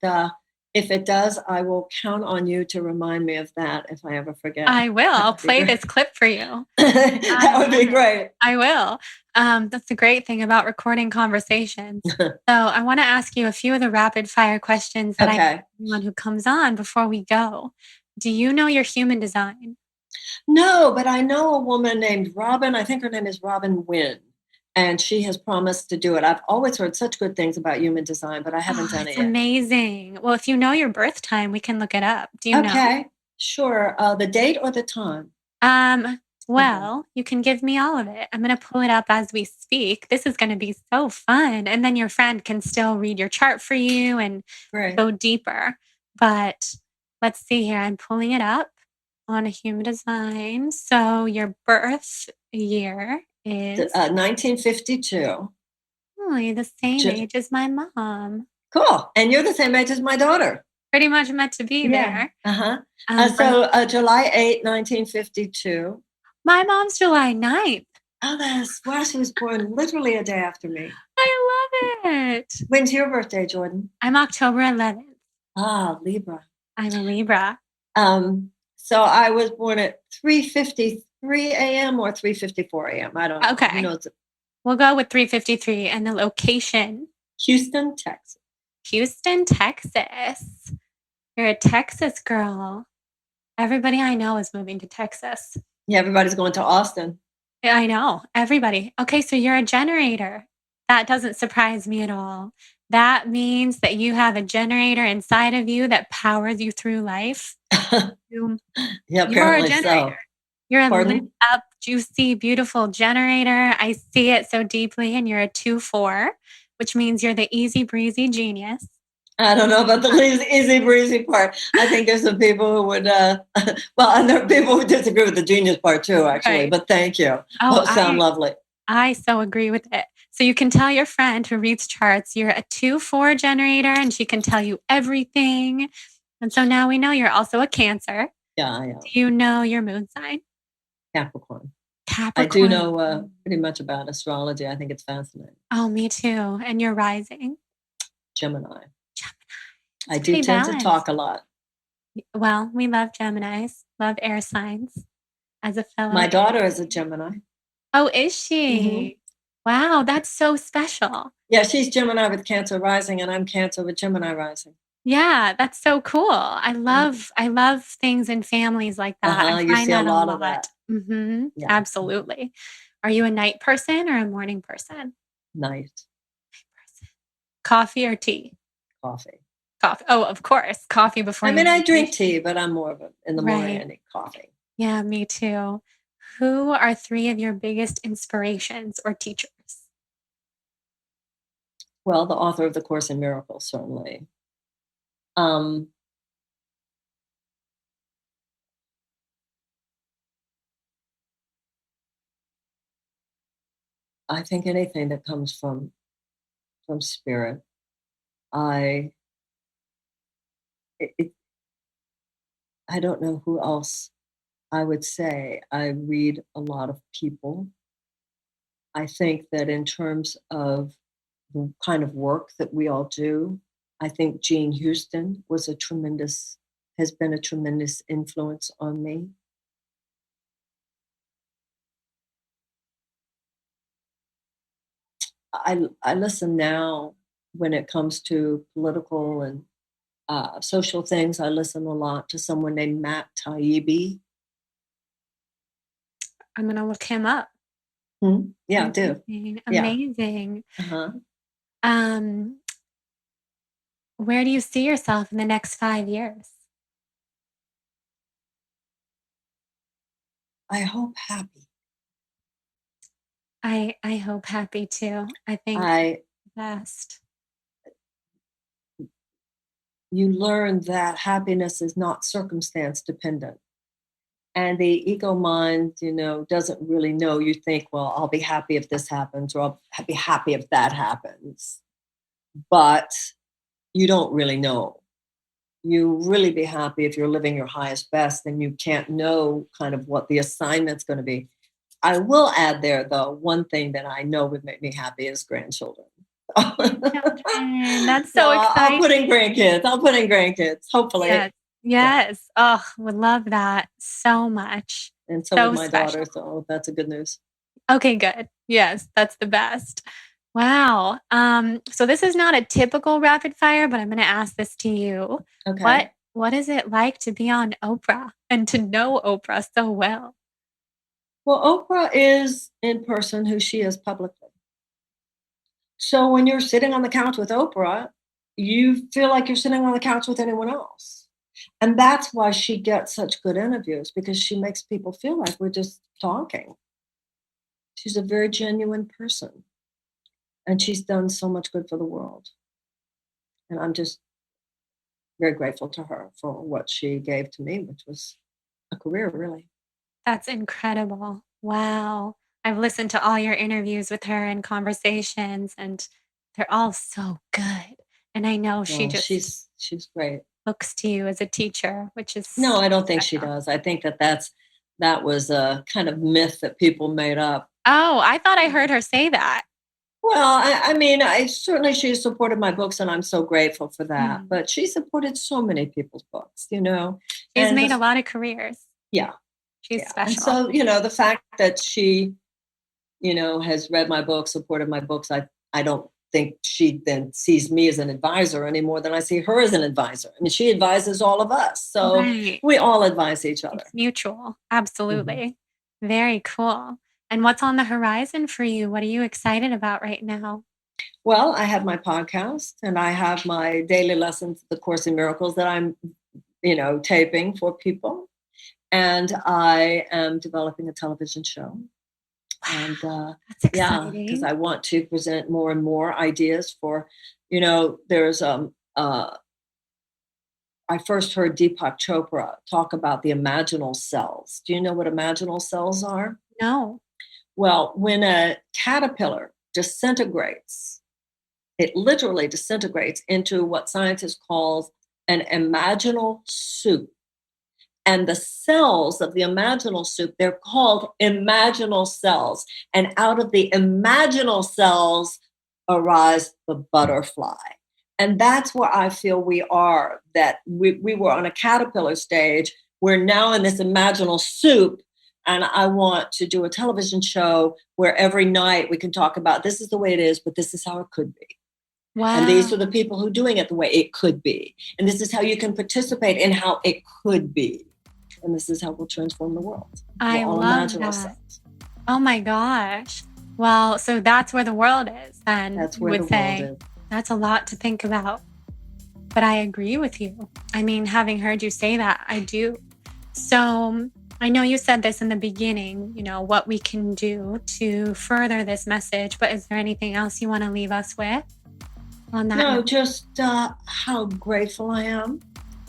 if it does, I will count on you to remind me of that if I ever forget. I will. I'll play this clip for you. That would be great. I will. That's the great thing about recording conversations. So I want to ask you a few of the rapid fire questions that I ask anyone who comes on before we go. Do you know your human design? No, but I know a woman named Robin. I think her name is Robin Wynn. And she has promised to do it. I've always heard such good things about human design, but I haven't done it yet. Amazing. Well, if you know your birth time, we can look it up. Do you know? Okay, sure. The date or the time? Well, you can give me all of it. I'm going to pull it up as we speak. This is going to be so fun. And then your friend can still read your chart for you and Right. go deeper. But let's see here. I'm pulling it up on a human design. So your birth year is 1952. only the same Ju- age as my mom. Cool. And you're the same age as my daughter. Pretty much meant to be there. Uh-huh. Birth- July 8, 1952. my mom's July 9th. Oh, that's wow. She was born literally a day after me. I love it. When's your birthday, Jordan? I'm October 11th. Ah, Libra. I'm a Libra. So I was born at 3:53 a.m. or 3:54 a.m. I don't know. Okay. You know, We'll go with 353 and the location. Houston, Texas. Houston, Texas. You're a Texas girl. Everybody I know is moving to Texas. Yeah, everybody's going to Austin. Yeah, I know. Everybody. Okay, so you're a generator. That doesn't surprise me at all. That means that you have a generator inside of you that powers you through life. Yeah, You're a apparently generator. so. You're a Pardon? lit up, juicy, beautiful generator. I see it so deeply, and you're a 2-4, which means you're the easy breezy genius. I don't know about the easy breezy part. I think there's some people who would, and there are people who disagree with the genius part too, actually. Right. But thank you. Oh, Those sound lovely. I so agree with it. So you can tell your friend who reads charts, you're a 2-4 generator, and she can tell you everything. And so now we know you're also a Cancer. Yeah, I am. Do you know your moon sign? Capricorn. Capricorn. I do know pretty much about astrology. I think it's fascinating. Oh, me too. And you're rising? Gemini. Gemini. I do tend to talk a lot. Well, we love Geminis, love air signs. As a fellow, my daughter is a Gemini. Oh, is she? Mm-hmm. Wow, that's so special. Yeah, she's Gemini with Cancer rising, and I'm Cancer with Gemini rising. Yeah, that's so cool. I love things in families like that. I You find see that a lot of that. Mm-hmm. Yeah. Absolutely. Are you a night person or a morning person? Night. Person. Coffee or tea? Coffee. Coffee. Oh, of course. Coffee before. I drink tea, but I'm more of in the morning. I need coffee. Yeah, me too. Who are 3 of your biggest inspirations or teachers? Well, the author of The Course in Miracles, certainly. I think anything that comes from spirit. I don't know who else I would say. I read a lot of people. I think that in terms of the kind of work that we all do, I think Jean Houston has been a tremendous influence on me. I listen now when it comes to political and social things. I listen a lot to someone named Matt Taibbi. I'm going to look him up. Yeah, Amazing. do. Amazing. Yeah. Where do you see yourself in the next 5 years? I hope happy. I hope happy too. I think best. You learn that happiness is not circumstance dependent. And the ego mind, doesn't really know. You think, well, I'll be happy if this happens, or I'll be happy if that happens. But you don't really know. You really be happy if you're living your highest best, and you can't know kind of what the assignment's going to be. I will add there, though, one thing that I know would make me happy is grandchildren. Grandchildren. That's so exciting. I'll put in grandkids, hopefully. Yes. Oh, would love that so much. And so would my daughter, so that's a good news. Okay, good. Yes, that's the best. Wow. So this is not a typical rapid fire, but I'm going to ask this to you. Okay. What is it like to be on Oprah and to know Oprah so well? Well, Oprah is in person who she is publicly. So when you're sitting on the couch with Oprah, you feel like you're sitting on the couch with anyone else. And that's why she gets such good interviews, because she makes people feel like we're just talking. She's a very genuine person, and she's done so much good for the world. And I'm just very grateful to her for what she gave to me, which was a career, really. That's incredible. Wow. I've listened to all your interviews with her and conversations, and they're all so good. And I know she Well, just she's great. looks to you as a teacher, which is No, I don't think she special. does. I think that was a kind of myth that people made up. Oh, I thought I heard her say that. Well, I mean, I certainly she supported my books, and I'm so grateful for that. Mhm. But she supported so many people's books, She's and made a lot of careers. yeah, She's yeah. And special. so, the fact that she, has read my books, supported my books, I don't think she then sees me as an advisor any more than I see her as an advisor. I mean, she advises all of us, so Right. we all advise each other. It's mutual. Mhm. Absolutely. Very cool. And what's on the horizon for you? What are you excited about right now? Well, I have my podcast, and I have my daily lessons, The Course in Miracles, that I'm, taping for people. And I am developing a television show. And That's yeah, because exciting. I want to present more and more ideas for, there's I first heard Deepak Chopra talk about the imaginal cells. Do you know what imaginal cells are? No. Well, when a caterpillar disintegrates, it literally disintegrates into what scientists call an imaginal soup. And the cells of the imaginal soup, they're called imaginal cells. And out of the imaginal cells arise the butterfly. And that's where I feel we are, that we were on a caterpillar stage. We're now in this imaginal soup. And I want to do a television show where every night we can talk about, this is the way it is, but this is how it could be. And these are the Wow. people who are doing it the way it could be. And this is how you can participate in how it could be. And this is how we'll transform the world. We'll I all love imagine that. ourselves. Oh my gosh. Well, so that's where the world is, then That's you where the would world say. is. That's a lot to think about. But I agree with you. I mean, having heard you say that, I do. So I know you said this in the beginning, what we can do to further this message, but is there anything else you want to leave us with on that No, note? just how grateful I am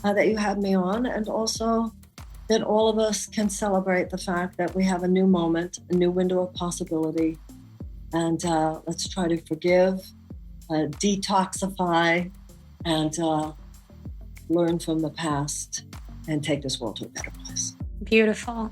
that you had me on, and also that all of us can celebrate the fact that we have a new moment, a new window of possibility. And let's try to forgive, detoxify, and learn from the past and take this world to a better place. Beautiful.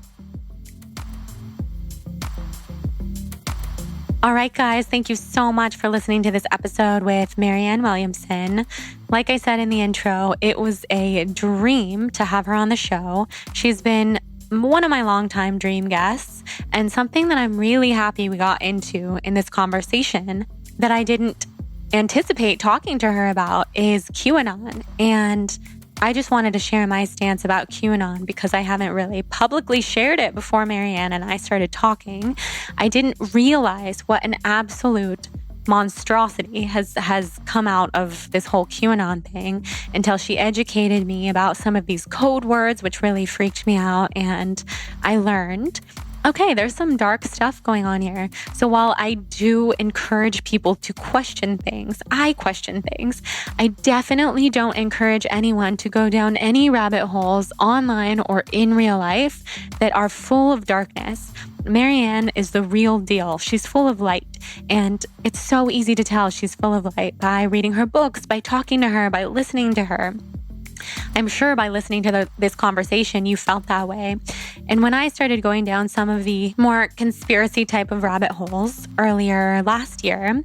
All right, guys, thank you so much for listening to this episode with Marianne Williamson. Like I said in the intro, it was a dream to have her on the show. She's been one of my longtime dream guests, and something that I'm really happy we got into in this conversation that I didn't anticipate talking to her about is QAnon. And I just wanted to share my stance about QAnon because I haven't really publicly shared it before Marianne and I started talking. I didn't realize what an absolute monstrosity has come out of this whole QAnon thing until she educated me about some of these code words, which really freaked me out. And I learned, okay, there's some dark stuff going on here. So while I do encourage people to question things, I question things, I definitely don't encourage anyone to go down any rabbit holes online or in real life that are full of darkness. Marianne is the real deal. She's full of light. And it's so easy to tell she's full of light by reading her books, by talking to her, by listening to her. I'm sure by listening to this conversation, you felt that way. And when I started going down some of the more conspiracy type of rabbit holes earlier last year,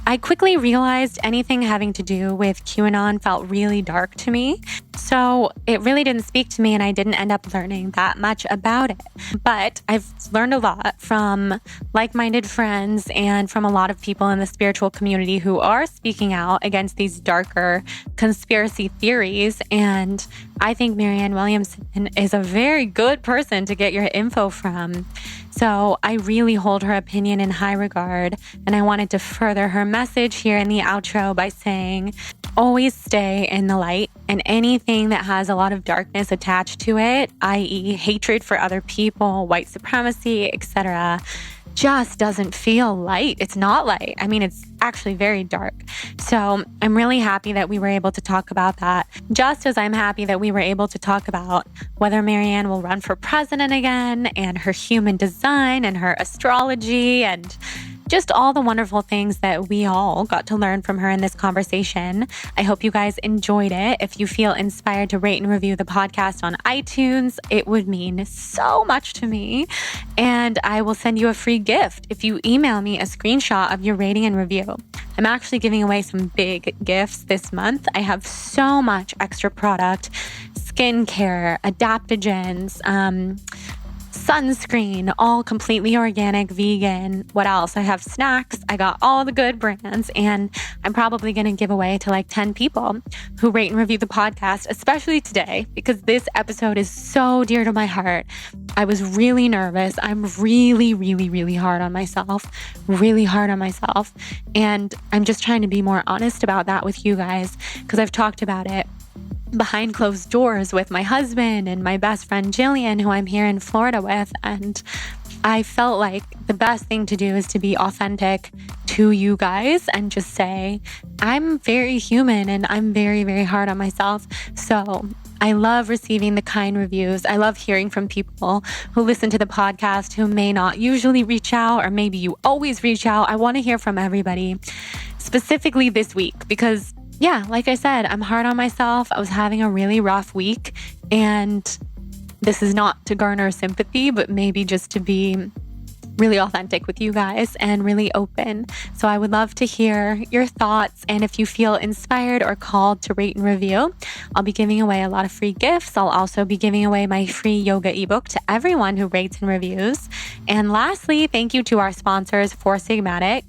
I quickly realized anything having to do with QAnon felt really dark to me. So it really didn't speak to me and I didn't end up learning that much about it. But I've learned a lot from like-minded friends and from a lot of people in the spiritual community who are speaking out against these darker conspiracy theories. And I think Marianne Williamson is a very good person to get your info from. So I really hold her opinion in high regard, and I wanted to further her message here in the outro by saying, always stay in the light, and anything that has a lot of darkness attached to it, i.e. hatred for other people, white supremacy, etc., just doesn't feel light. It's not light. I mean, it's actually very dark. So I'm really happy that we were able to talk about that, just as I'm happy that we were able to talk about whether Marianne will run for president again, and her human design and her astrology, and just all the wonderful things that we all got to learn from her in this conversation. I hope you guys enjoyed it. If you feel inspired to rate and review the podcast on iTunes, it would mean so much to me. And I will send you a free gift if you email me a screenshot of your rating and review. I'm actually giving away some big gifts this month. I have so much extra product, skincare, adaptogens, sunscreen, all completely organic, vegan. What else? I have snacks. I got all the good brands, and I'm probably going to give away to like 10 people who rate and review the podcast, especially today, because this episode is so dear to my heart. I was really nervous. I'm really, really, really hard on myself, And I'm just trying to be more honest about that with you guys, because I've talked about it behind closed doors with my husband and my best friend Jillian, who I'm here in Florida with. And I felt like the best thing to do is to be authentic to you guys and just say, I'm very human and I'm very, very hard on myself. So I love receiving the kind reviews. I love hearing from people who listen to the podcast who may not usually reach out, or maybe you always reach out. I want to hear from everybody, specifically this week, because yeah, like I said, I'm hard on myself. I was having a really rough week, and this is not to garner sympathy, but maybe just to be really authentic with you guys and really open. So I would love to hear your thoughts. And if you feel inspired or called to rate and review, I'll be giving away a lot of free gifts. I'll also be giving away my free yoga ebook to everyone who rates and reviews. And lastly, thank you to our sponsors, Four Sigmatic,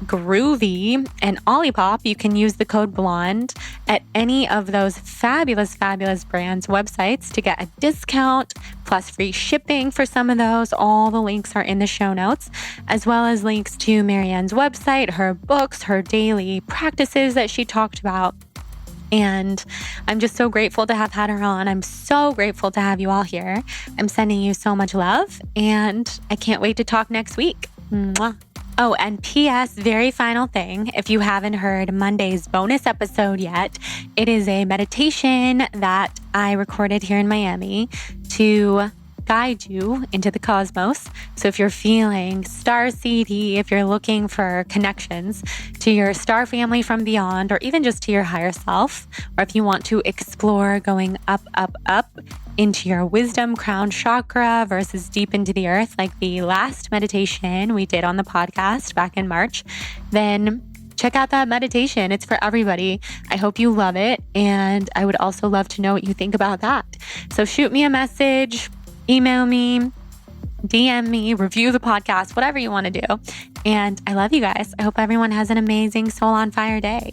Groovy, and Olipop. You can use the code BLONDE at any of those fabulous, fabulous brands' websites to get a discount plus free shipping for some of those. All the links are in the show notes, as well as links to Marianne's website, her books, her daily practices that she talked about. And I'm just so grateful to have had her on. I'm so grateful to have you all here. I'm sending you so much love, and I can't wait to talk next week. Mwah. Oh, and P.S., very final thing, if you haven't heard Monday's bonus episode yet, it is a meditation that I recorded here in Miami to guide you into the cosmos. So if you're feeling star-seedy, if you're looking for connections to your star family from beyond, or even just to your higher self, or if you want to explore going up, up, up into your wisdom crown chakra versus deep into the earth, like the last meditation we did on the podcast back in March, then check out that meditation. It's for everybody. I hope you love it. And I would also love to know what you think about that. So shoot me a message, email me, DM me, review the podcast, whatever you want to do. And I love you guys. I hope everyone has an amazing Soul on Fire day.